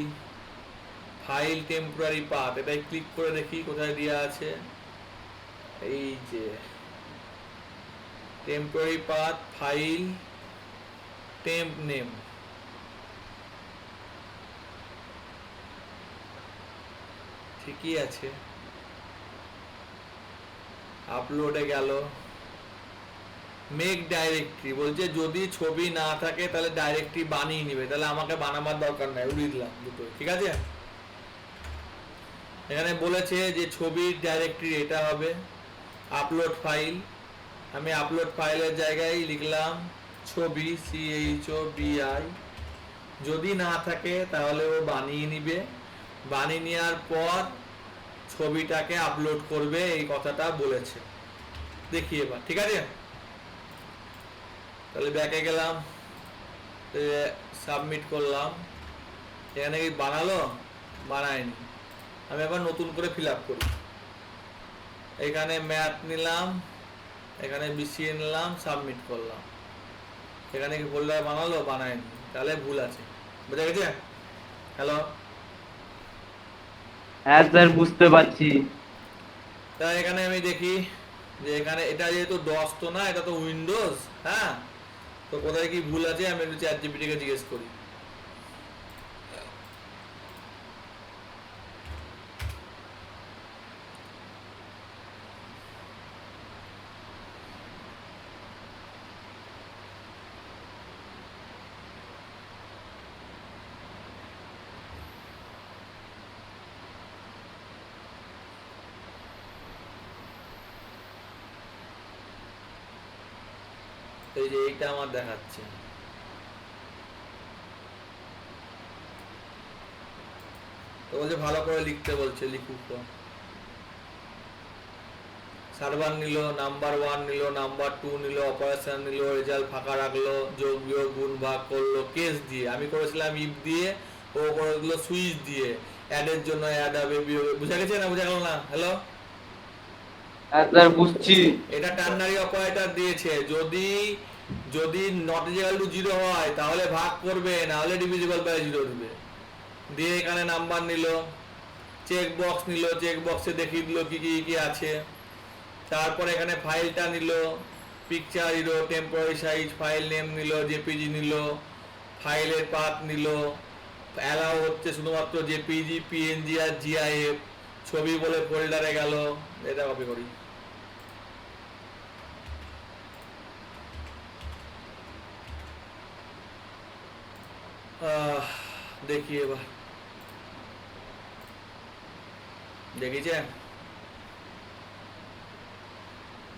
file temporary path. এটাই ক্লিক করে দেখি কোথায় দেওয়া আছে, এই যে temporary path, file, temp name. ঠিকই আছে, আপলোডে গেল। মেক ডাইরেক্টরি বলছে যদি ছবি না থাকে তাহলে ডাইরেক্টরি বানিয়ে নিবে, তাহলে আমাকে বানাবার দরকার নাই, উড়িয়ে দিলাম দুটো। ঠিক আছে, এখানে বলেছে যে ছবির ডাইরেক্টরি এটা হবে আপলোড ফাইল, আমি আপলোড ফাইলের জায়গায় লিখলাম ছবি, CHOBI। যদি না থাকে তাহলে ও বানিয়ে নিবে, বানিয়ে নেওয়ার পর ছবিটাকে আপলোড করবে, এই কথাটা বলেছে। দেখি এবার, ঠিক আছে, তাহলে ব্যাকে গেলাম, সাবমিট করলাম। এখানে কি বানালো, বানায়নি। আমি আবার নতুন করে ফিল আপ করি, এখানে ম্যাথ নিলাম, এখানে বিসিএ নিলাম, সাবমিট করলাম। এখানে কি ফোল্ডার বানালো, বানায়নি, তাহলে ভুল আছে। বুঝা গেছে? হ্যালো, হ্যাঁ স্যার বুঝতে পারছি। তা এখানে আমি দেখি যে এখানে এটা যেহেতু DOS তো না, এটা তো উইন্ডোজ। হ্যাঁ, তো কোথায় কি ভুল আছে আমি একটু ChatGPT কে জিজ্ঞেস করি। এই যে এইটা আমার দেখাচ্ছে, তো বলছে ভালো করে লিখতে বলছে, লিখুক তো। সার্ভার নিল, নাম্বার 1 নিল, নাম্বার 2 নিল, অপারেশন নিল, রেজাল্ট ফাঁকা রাখলো, যোগ বিয়োগ গুণ ভাগ করলো কেস দিয়ে, আমি করেছিলাম ইফ দিয়ে, ও করে দিল সুইচ দিয়ে। অ্যাডের জন্য অ্যাড হবে, বিয়োগ। বুঝা গেছে না, বুঝা গেল না? হ্যালো, হ্যাঁ স্যার বুঝছি। এটা টার্নারি অপারেটর দিয়েছে, যদি যদি নট ইকুয়াল টু 0 হয় তাহলে ভাগ করবে, না হলে ডিভিজিবল বাই 0 দিবে। দিয়ে এখানে নাম্বার নিল, চেক বক্স নিল, চেক বক্সে দেখিয়ে দিল কি কি কি আছে। তারপর এখানে ফাইলটা নিল, পিকচার নিল, টেম্পোরারি সাইজ, ফাইল নেম নিল, জেপিজি নিল, ফাইলের পাথ নিল, অ্যালাউ হচ্ছে শুধুমাত্র জেপিজি, পিএনজি আর জিআইএফ। ছবি বলে ফোল্ডারে গেল, এটা কপি করি। দেখি এবার, দেখিছে?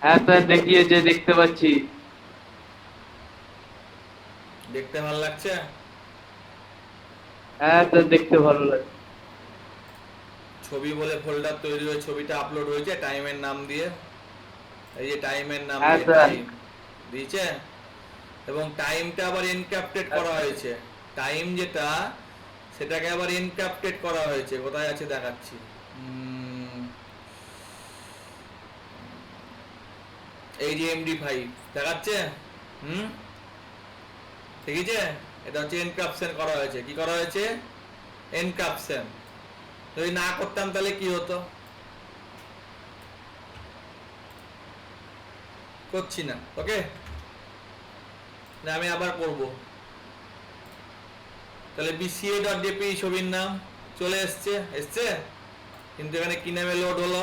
হ্যাঁ স্যার দেখিয়েছে, দেখতে পাচ্ছি। দেখতে ভালো লাগছে? হ্যাঁ স্যার দেখতে ভালো লাগে। ছবি বলে ফোল্ডার তৈরি হয়ে ছবিটা আপলোড হয়েছে টাইমের নাম দিয়ে। এই যে টাইমের নাম হ্যাঁ, দিয়ে স্যার। টাইম দিয়েছে, এবং টাইমটা আবার এনক্রিপ্টেড করা হয়েছে। টাইম যেটা, সেটাকে আবার এনক্রিপ্টেড করা হয়েছে। কোথায় আছে দেখাচ্ছি। এই যে MD5 দেখাচ্ছে। ঠিক আছে, এটা হচ্ছে এনক্রিপশন করা হয়েছে। কি করা হয়েছে? এনক্রিপশন। যদি না করতাম তাহলে কি হতো? করছি না, ওকে। আমি আবার করব। তাহলে bca.jp ছবির নাম চলে এসছে, কিন্তু এখানে কি নামে লোড হলো?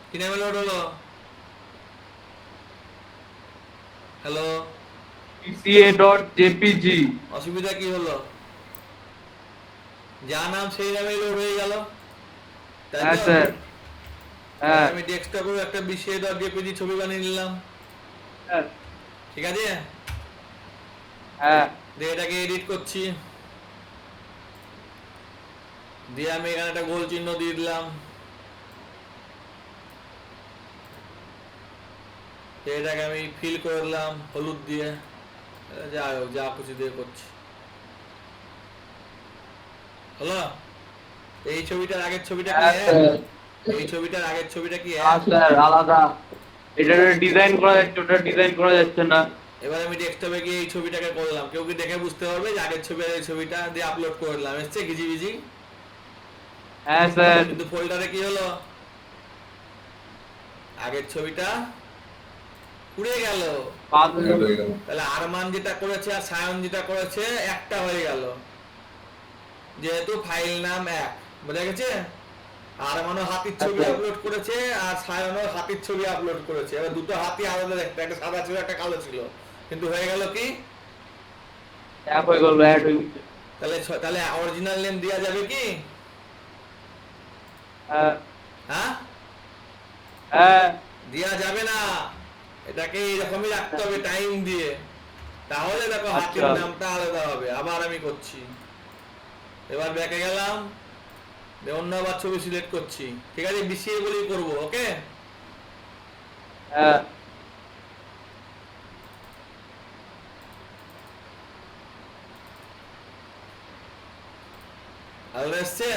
কি নামে লোড হলো? Hello, bca.jpg। অসুবিধা কি হলো? যা নাম সেই নামে লোড হয়ে গেল, তাই হ্যাঁ তো? স্যার। হ্যাঁ আমি ডেস্কটপেও একটা bca.jpg ছবি বানিয়ে নিলাম। স্যার। ঠিক আছে, হ্যাঁ দিয়ে এটাকে এডিট করছি। দিয়ে আমি এখানে একটা গোল চিহ্ন দিয়ে দিলাম। এটাকে আমি ফিল করে দিলাম হলুদ দিয়ে। যা কিছু দিয়ে করছি। হলো? এই ছবিটার আগের ছবিটা কি হ্যাঁ এক? স্যার। এই ছবিটার আগের ছবিটা কি হ্যাঁ এক? স্যার আলাদা। এটা ডিজাইন করা যাচ্ছে, ওটা ডিজাইন করা যাচ্ছে না। এবার আমি ডেস্কটপে গিয়ে এই ছবিটাকে করলাম। কেউ কি দেখে বুঝতে পারবে যে আগের ছবি আর এই ছবিটা দিয়ে আপলোড করে দিলাম, এসছে ঘিজিবিজি? হ্যাঁ স্যার। কিন্তু ফোল্ডারে কি হলো? আগের ছবিটা উড়ে গেল। Add হয়ে গেল। তাহলে আরমান যেটা করেছে আর সায়ন যেটা করেছে একটা হয়ে গেল, যেহেতু ফাইল নাম এক। বোঝা গেছে? আরমানও হাতির ছবি আচ্ছা। আপলোড করেছে আর সায়নও হাতির ছবি আপলোড করেছে। এবার দুটো হাতি আলাদা দেখতে, একটা সাদা ছিল একটা কালো ছিল, কিন্তু হয়ে গেল কি? এক হয়ে গেল, অ্যাড হয়ে গেছে। তাহলে তাহলে অরিজিনাল নেম দেওয়া যাবে কি? হ্যাঁ হ্যাঁ, হ্যাঁ দেওয়া যাবে না। এটাকে এরকমই রাখতে হবে টাইম দিয়ে, তাহলে দেখো হাতির আচ্ছা। নামটা আলাদা হবে। আবার আমি করছি, এবার ব্যাকে গেলাম, অন্য আবার ছবি সিলেক্ট করছি। ঠিক আছে, বিসিএ বলেই করবো, ওকে। হ্যাঁ আলাদা এসছে।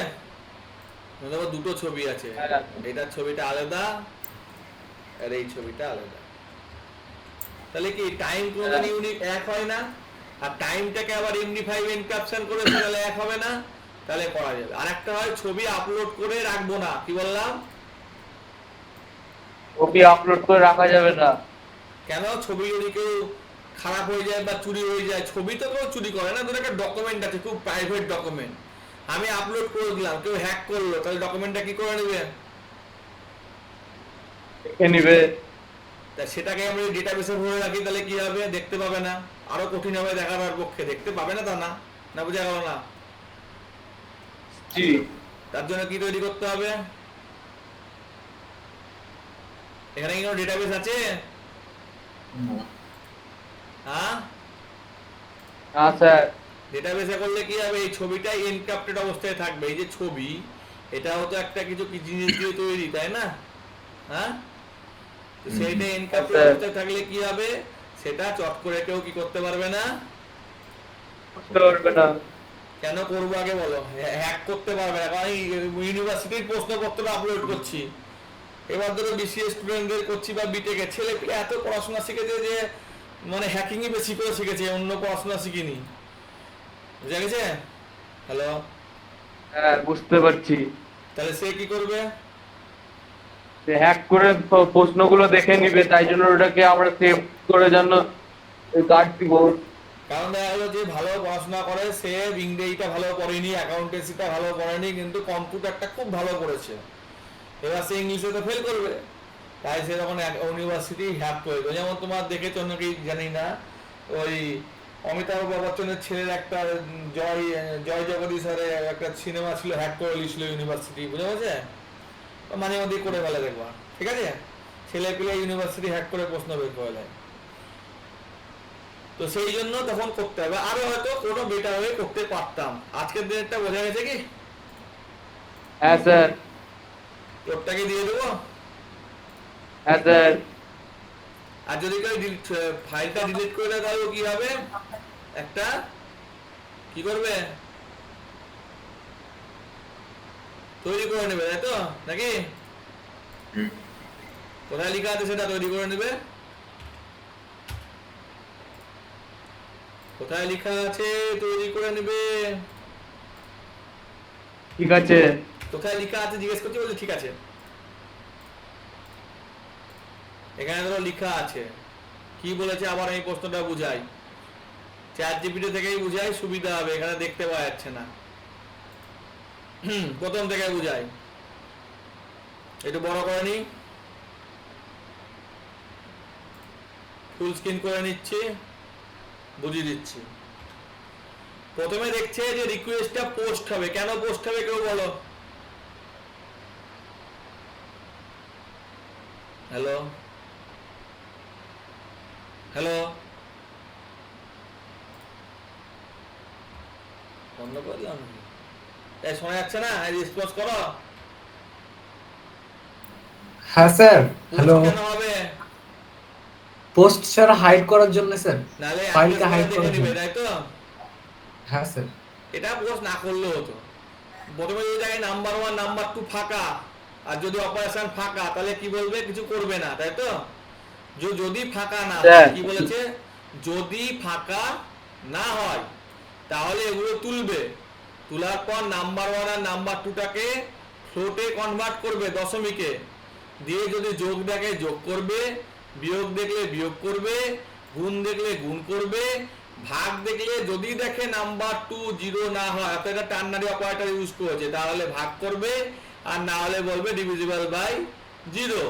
দেখো দুটো ছবি আছে, হ্যাঁ। এটার ছবিটা আলাদা আর এই ছবিটা আলাদা। তাহলে কি টাইম কোনোদিন ইউনিক এক হয় না? আর টাইমটাকে আবার MD5 এনক্রিপশন করেছে, তাহলে এক হবে না? তাহলে করা যাবে। আর একটা হয় ছবি আপলোড করে রাখবো না। কি বললাম? ছবি আপলোড করে রাখা যাবে না। কেন? ছবি যদি কেউ খারাপ হয়ে যায় বা চুরি হয়ে যায়, ছবি তো কেউ চুরি করে না। ধর একটা ডকুমেন্ট আছে, খুব প্রাইভেট ডকুমেন্ট, আমি আপলোড করে দিলাম, কেউ হ্যাক করলো, তাহলে ডকুমেন্টটা কি করে নেবে? দেখে নিবে। তা সেটাকে আমরা ডেটাবেসে ভরে রাখি, তাহলে কি হবে? দেখতে পাবে না। আরো কঠিন হবে দেখার পক্ষে, দেখতে পাবে না তা না, না বোঝা গেল না? জি। তার জন্য কি তৈরি করতে হবে? এখানে কি কোনো ডেটাবেস আছে? হ্যাঁ, হ্যাঁ স্যার। ডেটাবেসে করলে কি হবে? এই ছবিটাই এনক্রিপ্টেড অবস্থায় থাকবে। এই যে ছবি, এটাও তো একটা কিছু কি জিনিস দিয়ে তৈরি, তাই না? হ্যাঁ, তো সেইটা এনক্রিপ্টেড আচ্ছা। অবস্থায় থাকলে কি হবে? সেটা চট করে কেউ কি করতে পারবে না। বুঝতে পারবে না। কেন করবো আগে বলো? হ্যাক করতে পারবে না, কারণ ইউনিভার্সিটির প্রশ্নপত্র আপলোড করছি। এবার ধরো বিসিএস স্টুডেন্টদের করছি বা বিটেকে, ছেলে পেলে এত পড়াশোনা শিখেছে যে মানে হ্যাকিংই বেশি করে শিখেছে, অন্য পড়াশোনা শিখিনি। বুঝা গেছে? হ্যালো, হ্যাঁ বুঝতে পারছি। তাহলে সে কি করবে? সে হ্যাক করে প্রশ্নগুলো দেখে নিবে, তাই জন্য ওটাকে আমরা সেভ করে জন্য গার্ড দিব। কারণ দেখা গেলো যে ভালো পড়াশোনা করে সে ইংরেজিটা ভালো পড়েনি, অ্যাকাউন্টেন্সিটা ভালো পড়েনি, কিন্তু কম্পিউটারটা খুব ভালো করেছে। এবার সে ইংলিশে তো ফেল করবে, তাই সে তখন ইউনিভার্সিটি হ্যাক করে দেবে। যেমন তোমার দেখেছো নাকি জানি না, ওই অমিতাভ বচ্চনের ছেলের একটা জয় জয় জগদীশ স্যারের একটা সিনেমা ছিল, হ্যাক করে লিখছিল ইউনিভার্সিটি, বুঝে গেছে? মাঝে মধ্যেই করে ফেলে দেখবা, ঠিক আছে? ছেলে পেলে ইউনিভার্সিটি হ্যাক করে প্রশ্ন বের করে দেয়। তো সেই জন্য তখন করতে হবে, আরো হয়তো কোনো বেটার ওয়ে করতে পারতাম। আজকের দিনেরটা বোঝা গেছে কি? হ্যাঁ স্যার। তোরটাকে দিয়ে দেবো। হ্যাঁ স্যার। আর যদি কেউ ফাইলটা ডিলিট করে দেয় তাহলে কি হবে? একটা কি করবে? তৈরি করে নেবে, তাই তো নাকি? কোথায় লেখা আছে সেটা তৈরি করে নেবে। কোথায় লেখা আছে তৈরি করে নেবে। ঠিক আছে। কোথায় লেখা আছে জিজ্ঞেস করছি, বলছে ঠিক আছে। এখানে ধরো লেখা আছে, কি বলেছে আবার আমি প্রশ্নটা বুঝাই, চ্যাট জিপিটি থেকেই বুঝাই, সুবিধা হবে, এখানে দেখতে পাওয়া যাচ্ছে না। প্রথম থেকে বুঝাই, একটু বড় করে নি, ফুল স্ক্রিন করে নিচ্ছি, বুঝিয়ে দিচ্ছি। প্রথমে দেখছে যে রিকোয়েস্টটা পোস্ট হবে, কেন পোস্ট হবে কেউ বলো? হ্যালো হ্যালো, বন্ধ করলাম, এই শোনা যাচ্ছে না? রেসপন্স করো। হ্যাঁ স্যার, হ্যালো। পোস্ট কেন হবে? পোস্ট স্যার হাইড করার জন্য স্যার, নালে ফাইলটা হাইড দেখে করার নিবে, জন্য। তাই তো? হ্যাঁ স্যার। এটা পোস্ট না করলেও হতো। প্রথমে যদি দেখে নাম্বার 1 নাম্বার 2 ফাঁকা, আর যদি অপারেশন ফাঁকা, তাহলে কি বলবে? কিছু করবে না, তাই তো? যদি ফাঁকা না হয়, কি বলেছে? যদি ফাঁকা না হয় তাহলে এগুলো তুলবে, তোলার পর নাম্বার 1 আর নাম্বার 2টাকে ফ্লোটে কনভার্ট করবে, দশমিকে দিয়ে। যদি যোগ দেখে যোগ করবে, বিয়োগ দেখলে বিয়োগ করবে, গুণ দেখলে গুণ করবে, ভাগ দেখলে যদি দেখে নাম্বার 2 জিরো না হয়, অর্থাৎ এটা টার্নারি অপারেটর ইউজ করেছে, তাহলে ভাগ করবে, আর না হলে বলবে ডিভিজিবল বাই 0।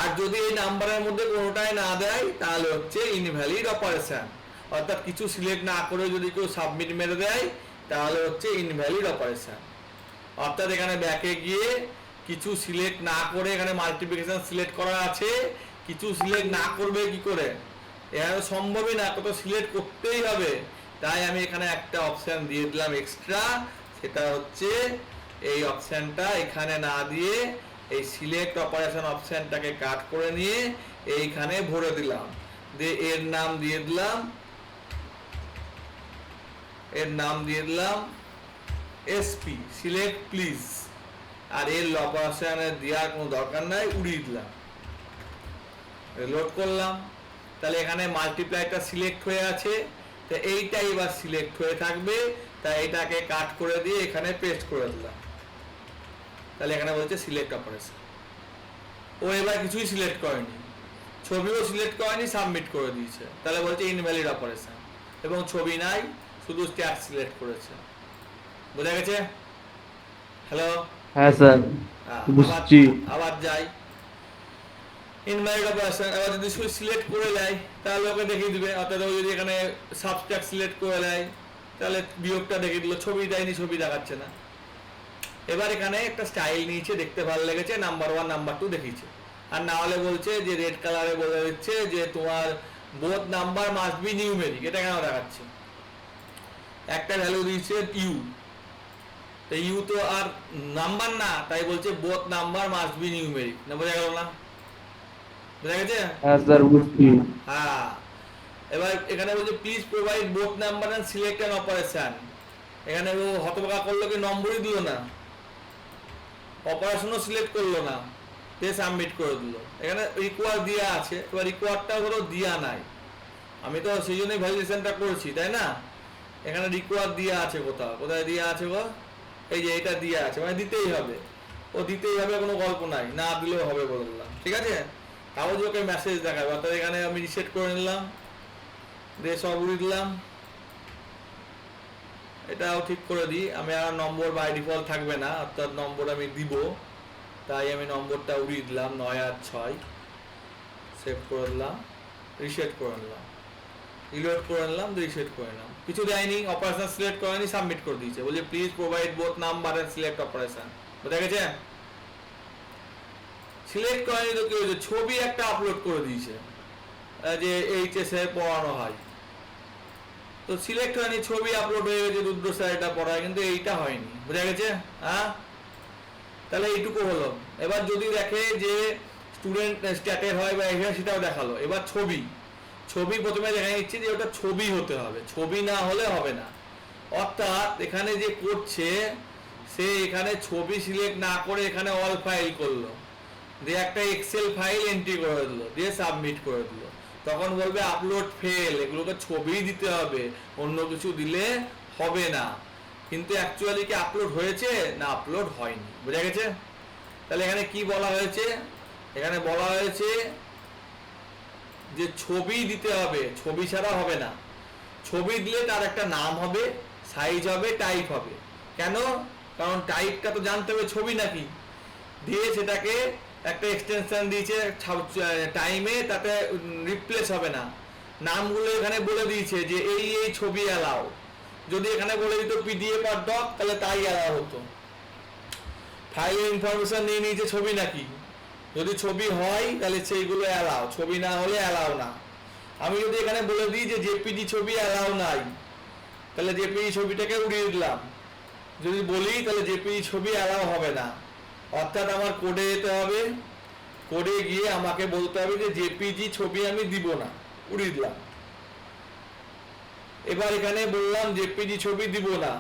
আর যদি এই নাম্বারের মধ্যে কোনোটাই না দেয় তাহলে হচ্ছে ইনভ্যালিড অপারেশন, অর্থাৎ কিছু সিলেক্ট না করে যদি কেউ সাবমিট মেরে দেয় তাহলে হচ্ছে ইনভ্যালিড অপারেশন। অর্থাৎ এখানে ব্যাকে গিয়ে কিছু সিলেক্ট না করে, এখানে মাল্টিপ্লিকেশন সিলেক্ট করা আছে, কিছু সিলেক্ট না করবে কি করে? এখানে সম্ভবই না, কত সিলেক্ট করতেই হবে। তাই আমি এখানে একটা অপশন দিয়ে দিলাম এক্সট্রা, সেটা হচ্ছে এই অপশনটা এখানে না দিয়ে এই সিলেক্ট অপারেশন অপশনটাকে কাট করে নিয়ে এইখানে ভরে দিলাম, দিয়ে এর নাম দিয়ে দিলাম এসপি সিলেক্ট প্লিজ। আর এর অপারেশনে দেওয়ার কোনো দরকার নাই, উড়িয়ে দিলাম, লোড করলাম। তাহলে এখানে মাল্টিপ্লাইটা সিলেক্ট হয়ে আছে, তো এইটা এবার সিলেক্ট হয়ে থাকবে, তাই এটাকে কাট করে দিয়ে এখানে পেস্ট করে দিলাম। তাহলে এখানে বলছে সিলেক্ট অপারেশন। ও এবার কিছুই সিলেক্ট করেনি, ছবিও সিলেক্ট করেনি, সাবমিট করে দিয়েছে, তাহলে বলছে ইনভ্যালিড অপারেশন, এবং ছবি নাই, শুধু স্ট্যাক সিলেক্ট করেছে। বোঝা গেছে? হ্যালো? হ্যাঁ স্যার, বুঝছি। আবার যাই, ইনভ্যালিড অপারেশন। এবার যদি শুধু সিলেক্ট করে দেয় তাহলে ওকে দেখিয়ে দিবে, অর্থাৎ ও যদি এখানে সাবস্ট্রাক্ট সিলেক্ট করে দেয় তাহলে বিয়োগটা দেখিয়ে দিল, ছবি দেয়নি, ছবি দেখাচ্ছে না। এবার এখানে একটা স্টাইল নিয়েছে, দেখতে ভালো লেগেছে, নাম্বার 1 নাম্বার 2 দেখিয়েছে। আর না হলে বলছে যে রেড কালারে বলে দিচ্ছে যে তোমার both number must be numeric. এটা কেন দেখাচ্ছে? একটা ভ্যালু দিয়েছে ইউ, তো ইউ তো আর নাম্বার না, তাই বলছে both number must be numeric. না বোঝা গেল না? বোঝা গেছে? হ্যাঁ স্যার, বুঝছি। হ্যাঁ। এবার এখানে বলছে please provide both number and select an operation. এখানে ও হতবাকা করলো কি, নম্বরই দিল না, অপারেশনও সিলেক্ট করলো না, সে সাবমিট করে দিল। এখানে রিকোয়ার দেওয়া আছে, এবার রিকোয়ারটা হলো দেওয়া নাই, আমি তো সেই জন্যই ভ্যালিডেশনটা করছি, তাই না? এখানে রিকোয়ার দেওয়া আছে, কোথাও কোথায় দেওয়া আছে গো? এই যে এটা দেওয়া আছে, মানে দিতেই হবে, ও দিতেই হবে, কোনো গল্প নাই, না দিলেও হবে বলে দিলাম, ঠিক আছে? তাও যে ওকে মেসেজ দেখাবে, অর্থাৎ এখানে আমি রিসেট করে নিলাম, দিয়ে সব উড়িয়ে দিলাম। এটাও ঠিক করে দিই, আমি আর নম্বর বাই ডিফল্ট থাকবে না, অর্থাৎ নম্বর আমি দিব, তাই আমি নম্বরটা উড়িয়ে দিলাম 9 আর 6। সেভ করে দিলাম, রিসেট করে নিলাম, রিলোড করে নিলাম, রিসেট করে নিলাম। কিছু দেয়নি, অপারেশন সিলেক্ট করেনি, সাবমিট করে দিয়েছে, বলছে please provide both number and select operation. বুঝা গেছে? সিলেক্ট করেনি তো কি হয়েছে, ছবি একটা আপলোড করে দিয়েছে যে এইচএস এ পড়ানো হয়, তো সিলেক্ট হয়নি, ছবি আপলোড হয়ে গেছে, রুদ্র স্যার এটা পড়ায়, কিন্তু এইটা হয়নি। বুঝা গেছে? হ্যাঁ, তাহলে এইটুকু হলো। এবার যদি দেখে যে স্টুডেন্ট স্ট্যাটের হয় বা এখানে, সেটাও দেখালো। এবার ছবি, ছবি প্রথমে দেখা নিচ্ছে যে ওটা ছবি হতে হবে, ছবি না হলে হবে না। অর্থাৎ এখানে যে করছে সে এখানে ছবি সিলেক্ট না করে এখানে অল ফাইল করলো, দিয়ে একটা এক্সেল ফাইল এন্ট্রি করে দিল, দিয়ে সাবমিট করে দিল। তখন বলবে আপলোড ফেল, এগুলোকে ছবি দিতে হবে, অন্য কিছু দিলে হবে না। কিন্তু অ্যাকচুয়ালি কি আপলোড হয়েছে না আপলোড হয়নি। বুঝা গেছে? তাহলে এখানে কি বলা হয়েছে, এখানে বলা হয়েছে যে ছবি দিতে হবে, ছবি ছাড়া হবে না। ছবি দিলে তার একটা নাম হবে, সাইজ হবে, টাইপ হবে। কেন? কারণ টাইপটা তো জানতে হবে ছবি নাকি, দিয়ে সেটাকে একটা এক্সটেনশন দিয়েছে টাইমে, তাতে রিপ্লেস হবে না। নামগুলো এখানে বলে দিয়েছে যে এই এই ছবি অ্যালাও। যদি এখানে বলে দিত পিডিএফ আর ডক, তাহলে তাই অ্যালাও হতো। ফাইলের ইনফরমেশন নিয়ে নিয়েছে ছবি নাকি, যদি ছবি হয় তাহলে সেইগুলো অ্যালাও, ছবি না হলে অ্যালাও না। আমি যদি এখানে বলে দিই যে জেপিজি ছবি অ্যালাও নাই, তাহলে জেপিজি ছবিটাকে উড়িয়ে দিলাম। যদি বলি তাহলে জেপিজি ছবি অ্যালাও হবে না। অর্থাৎ আমার কোডে যেতে হবে, কোডে গিয়ে আমাকে বলতে হবে যে জেপিজি ছবি আমি দিব না, উড়িয়ে দিলাম। এবার এখানে বললাম জেপিজি ছবি দিব না,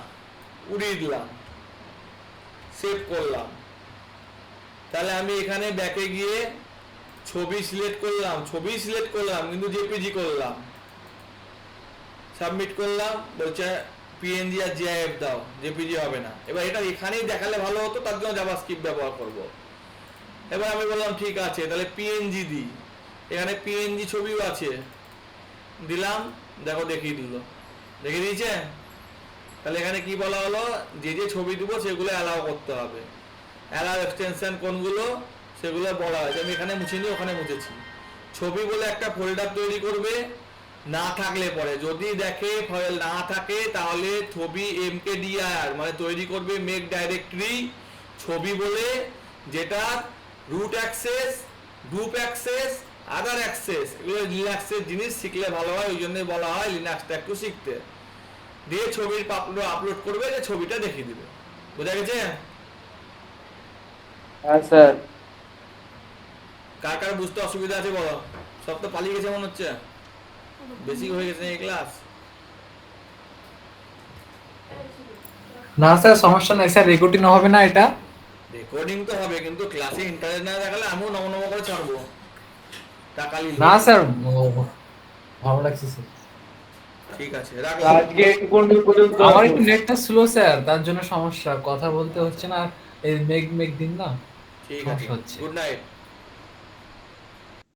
উড়িয়ে দিলাম, সেভ করলাম। তাহলে আমি এখানে ব্যাকে গিয়ে ছবি সিলেক্ট করলাম, ছবি সিলেক্ট করলাম কিন্তু জেপিজি করলাম, সাবমিট করলাম, বলছে পিএনজি আর জিআইএফ দাও, জেপিজি হবে না। এবার এটা এখানেই দেখালে ভালো হতো, তার জন্য জাভাস্ক্রিপ্ট ব্যবহার করব। এবার আমি বললাম ঠিক আছে, তাহলে পিএনজি দিই, এখানে পিএনজি ছবিও আছে, দিলাম, দেখো দেখিয়ে দিল, দেখিয়ে দিয়েছে। তাহলে এখানে কি বলা হলো, যে যে ছবি দিব সেগুলো অ্যালাউ করতে হবে। অ্যালাউ এক্সটেনশন কোনগুলো সেগুলো বলা হয়েছে, আমি এখানে মুছিনি, ওখানে মুছেছি। ছবি বলে একটা ফোল্ডার তৈরি করবে, না থাকলে পরে যদি দেখে ফাইল না থাকে তাহলে ছবি mkdir মানে তৈরি করবে মেক ডাইরেক্টরি ছবি বলে, যেটা রুট অ্যাক্সেস, গ্রুপ অ্যাক্সেস, আদার অ্যাক্সেস, এগুলো লিনাক্সের জিনিস, শিখলে ভালো হয়, ওই জন্যই বলা হয় লিনাক্সটা একটু শিখতে। দিয়ে ছবির আপলোড করবে, যে ছবিটা দেখিয়ে দিবে। বোঝা গেছে? হ্যাঁ স্যার। কার কার বুঝতে অসুবিধা আছে বলো? সব তো পালিয়ে গেছে মনে হচ্ছে, বেশি হয়ে গেছে এই ক্লাস। না স্যার সমস্যা নাই স্যার, রেকর্ডিং হবে না এটা? রেকর্ডিং তো হবে, কিন্তু ক্লাসে ইন্টারেস্ট না দেখালে আমিও নম নম করে ছাড়বো, টাকা নিলে। না স্যার, ভালো লাগছে স্যার। ঠিক আছে, রাখলাম। আজকে একটু পর্যন্ত আমার একটু নেটটা স্লো স্যার, তার জন্য সমস্যা, কথা বলতে হচ্ছে না, এই মেঘ মেঘ দিন না, ঠিক আছে, সমস্যা হচ্ছে। Good night.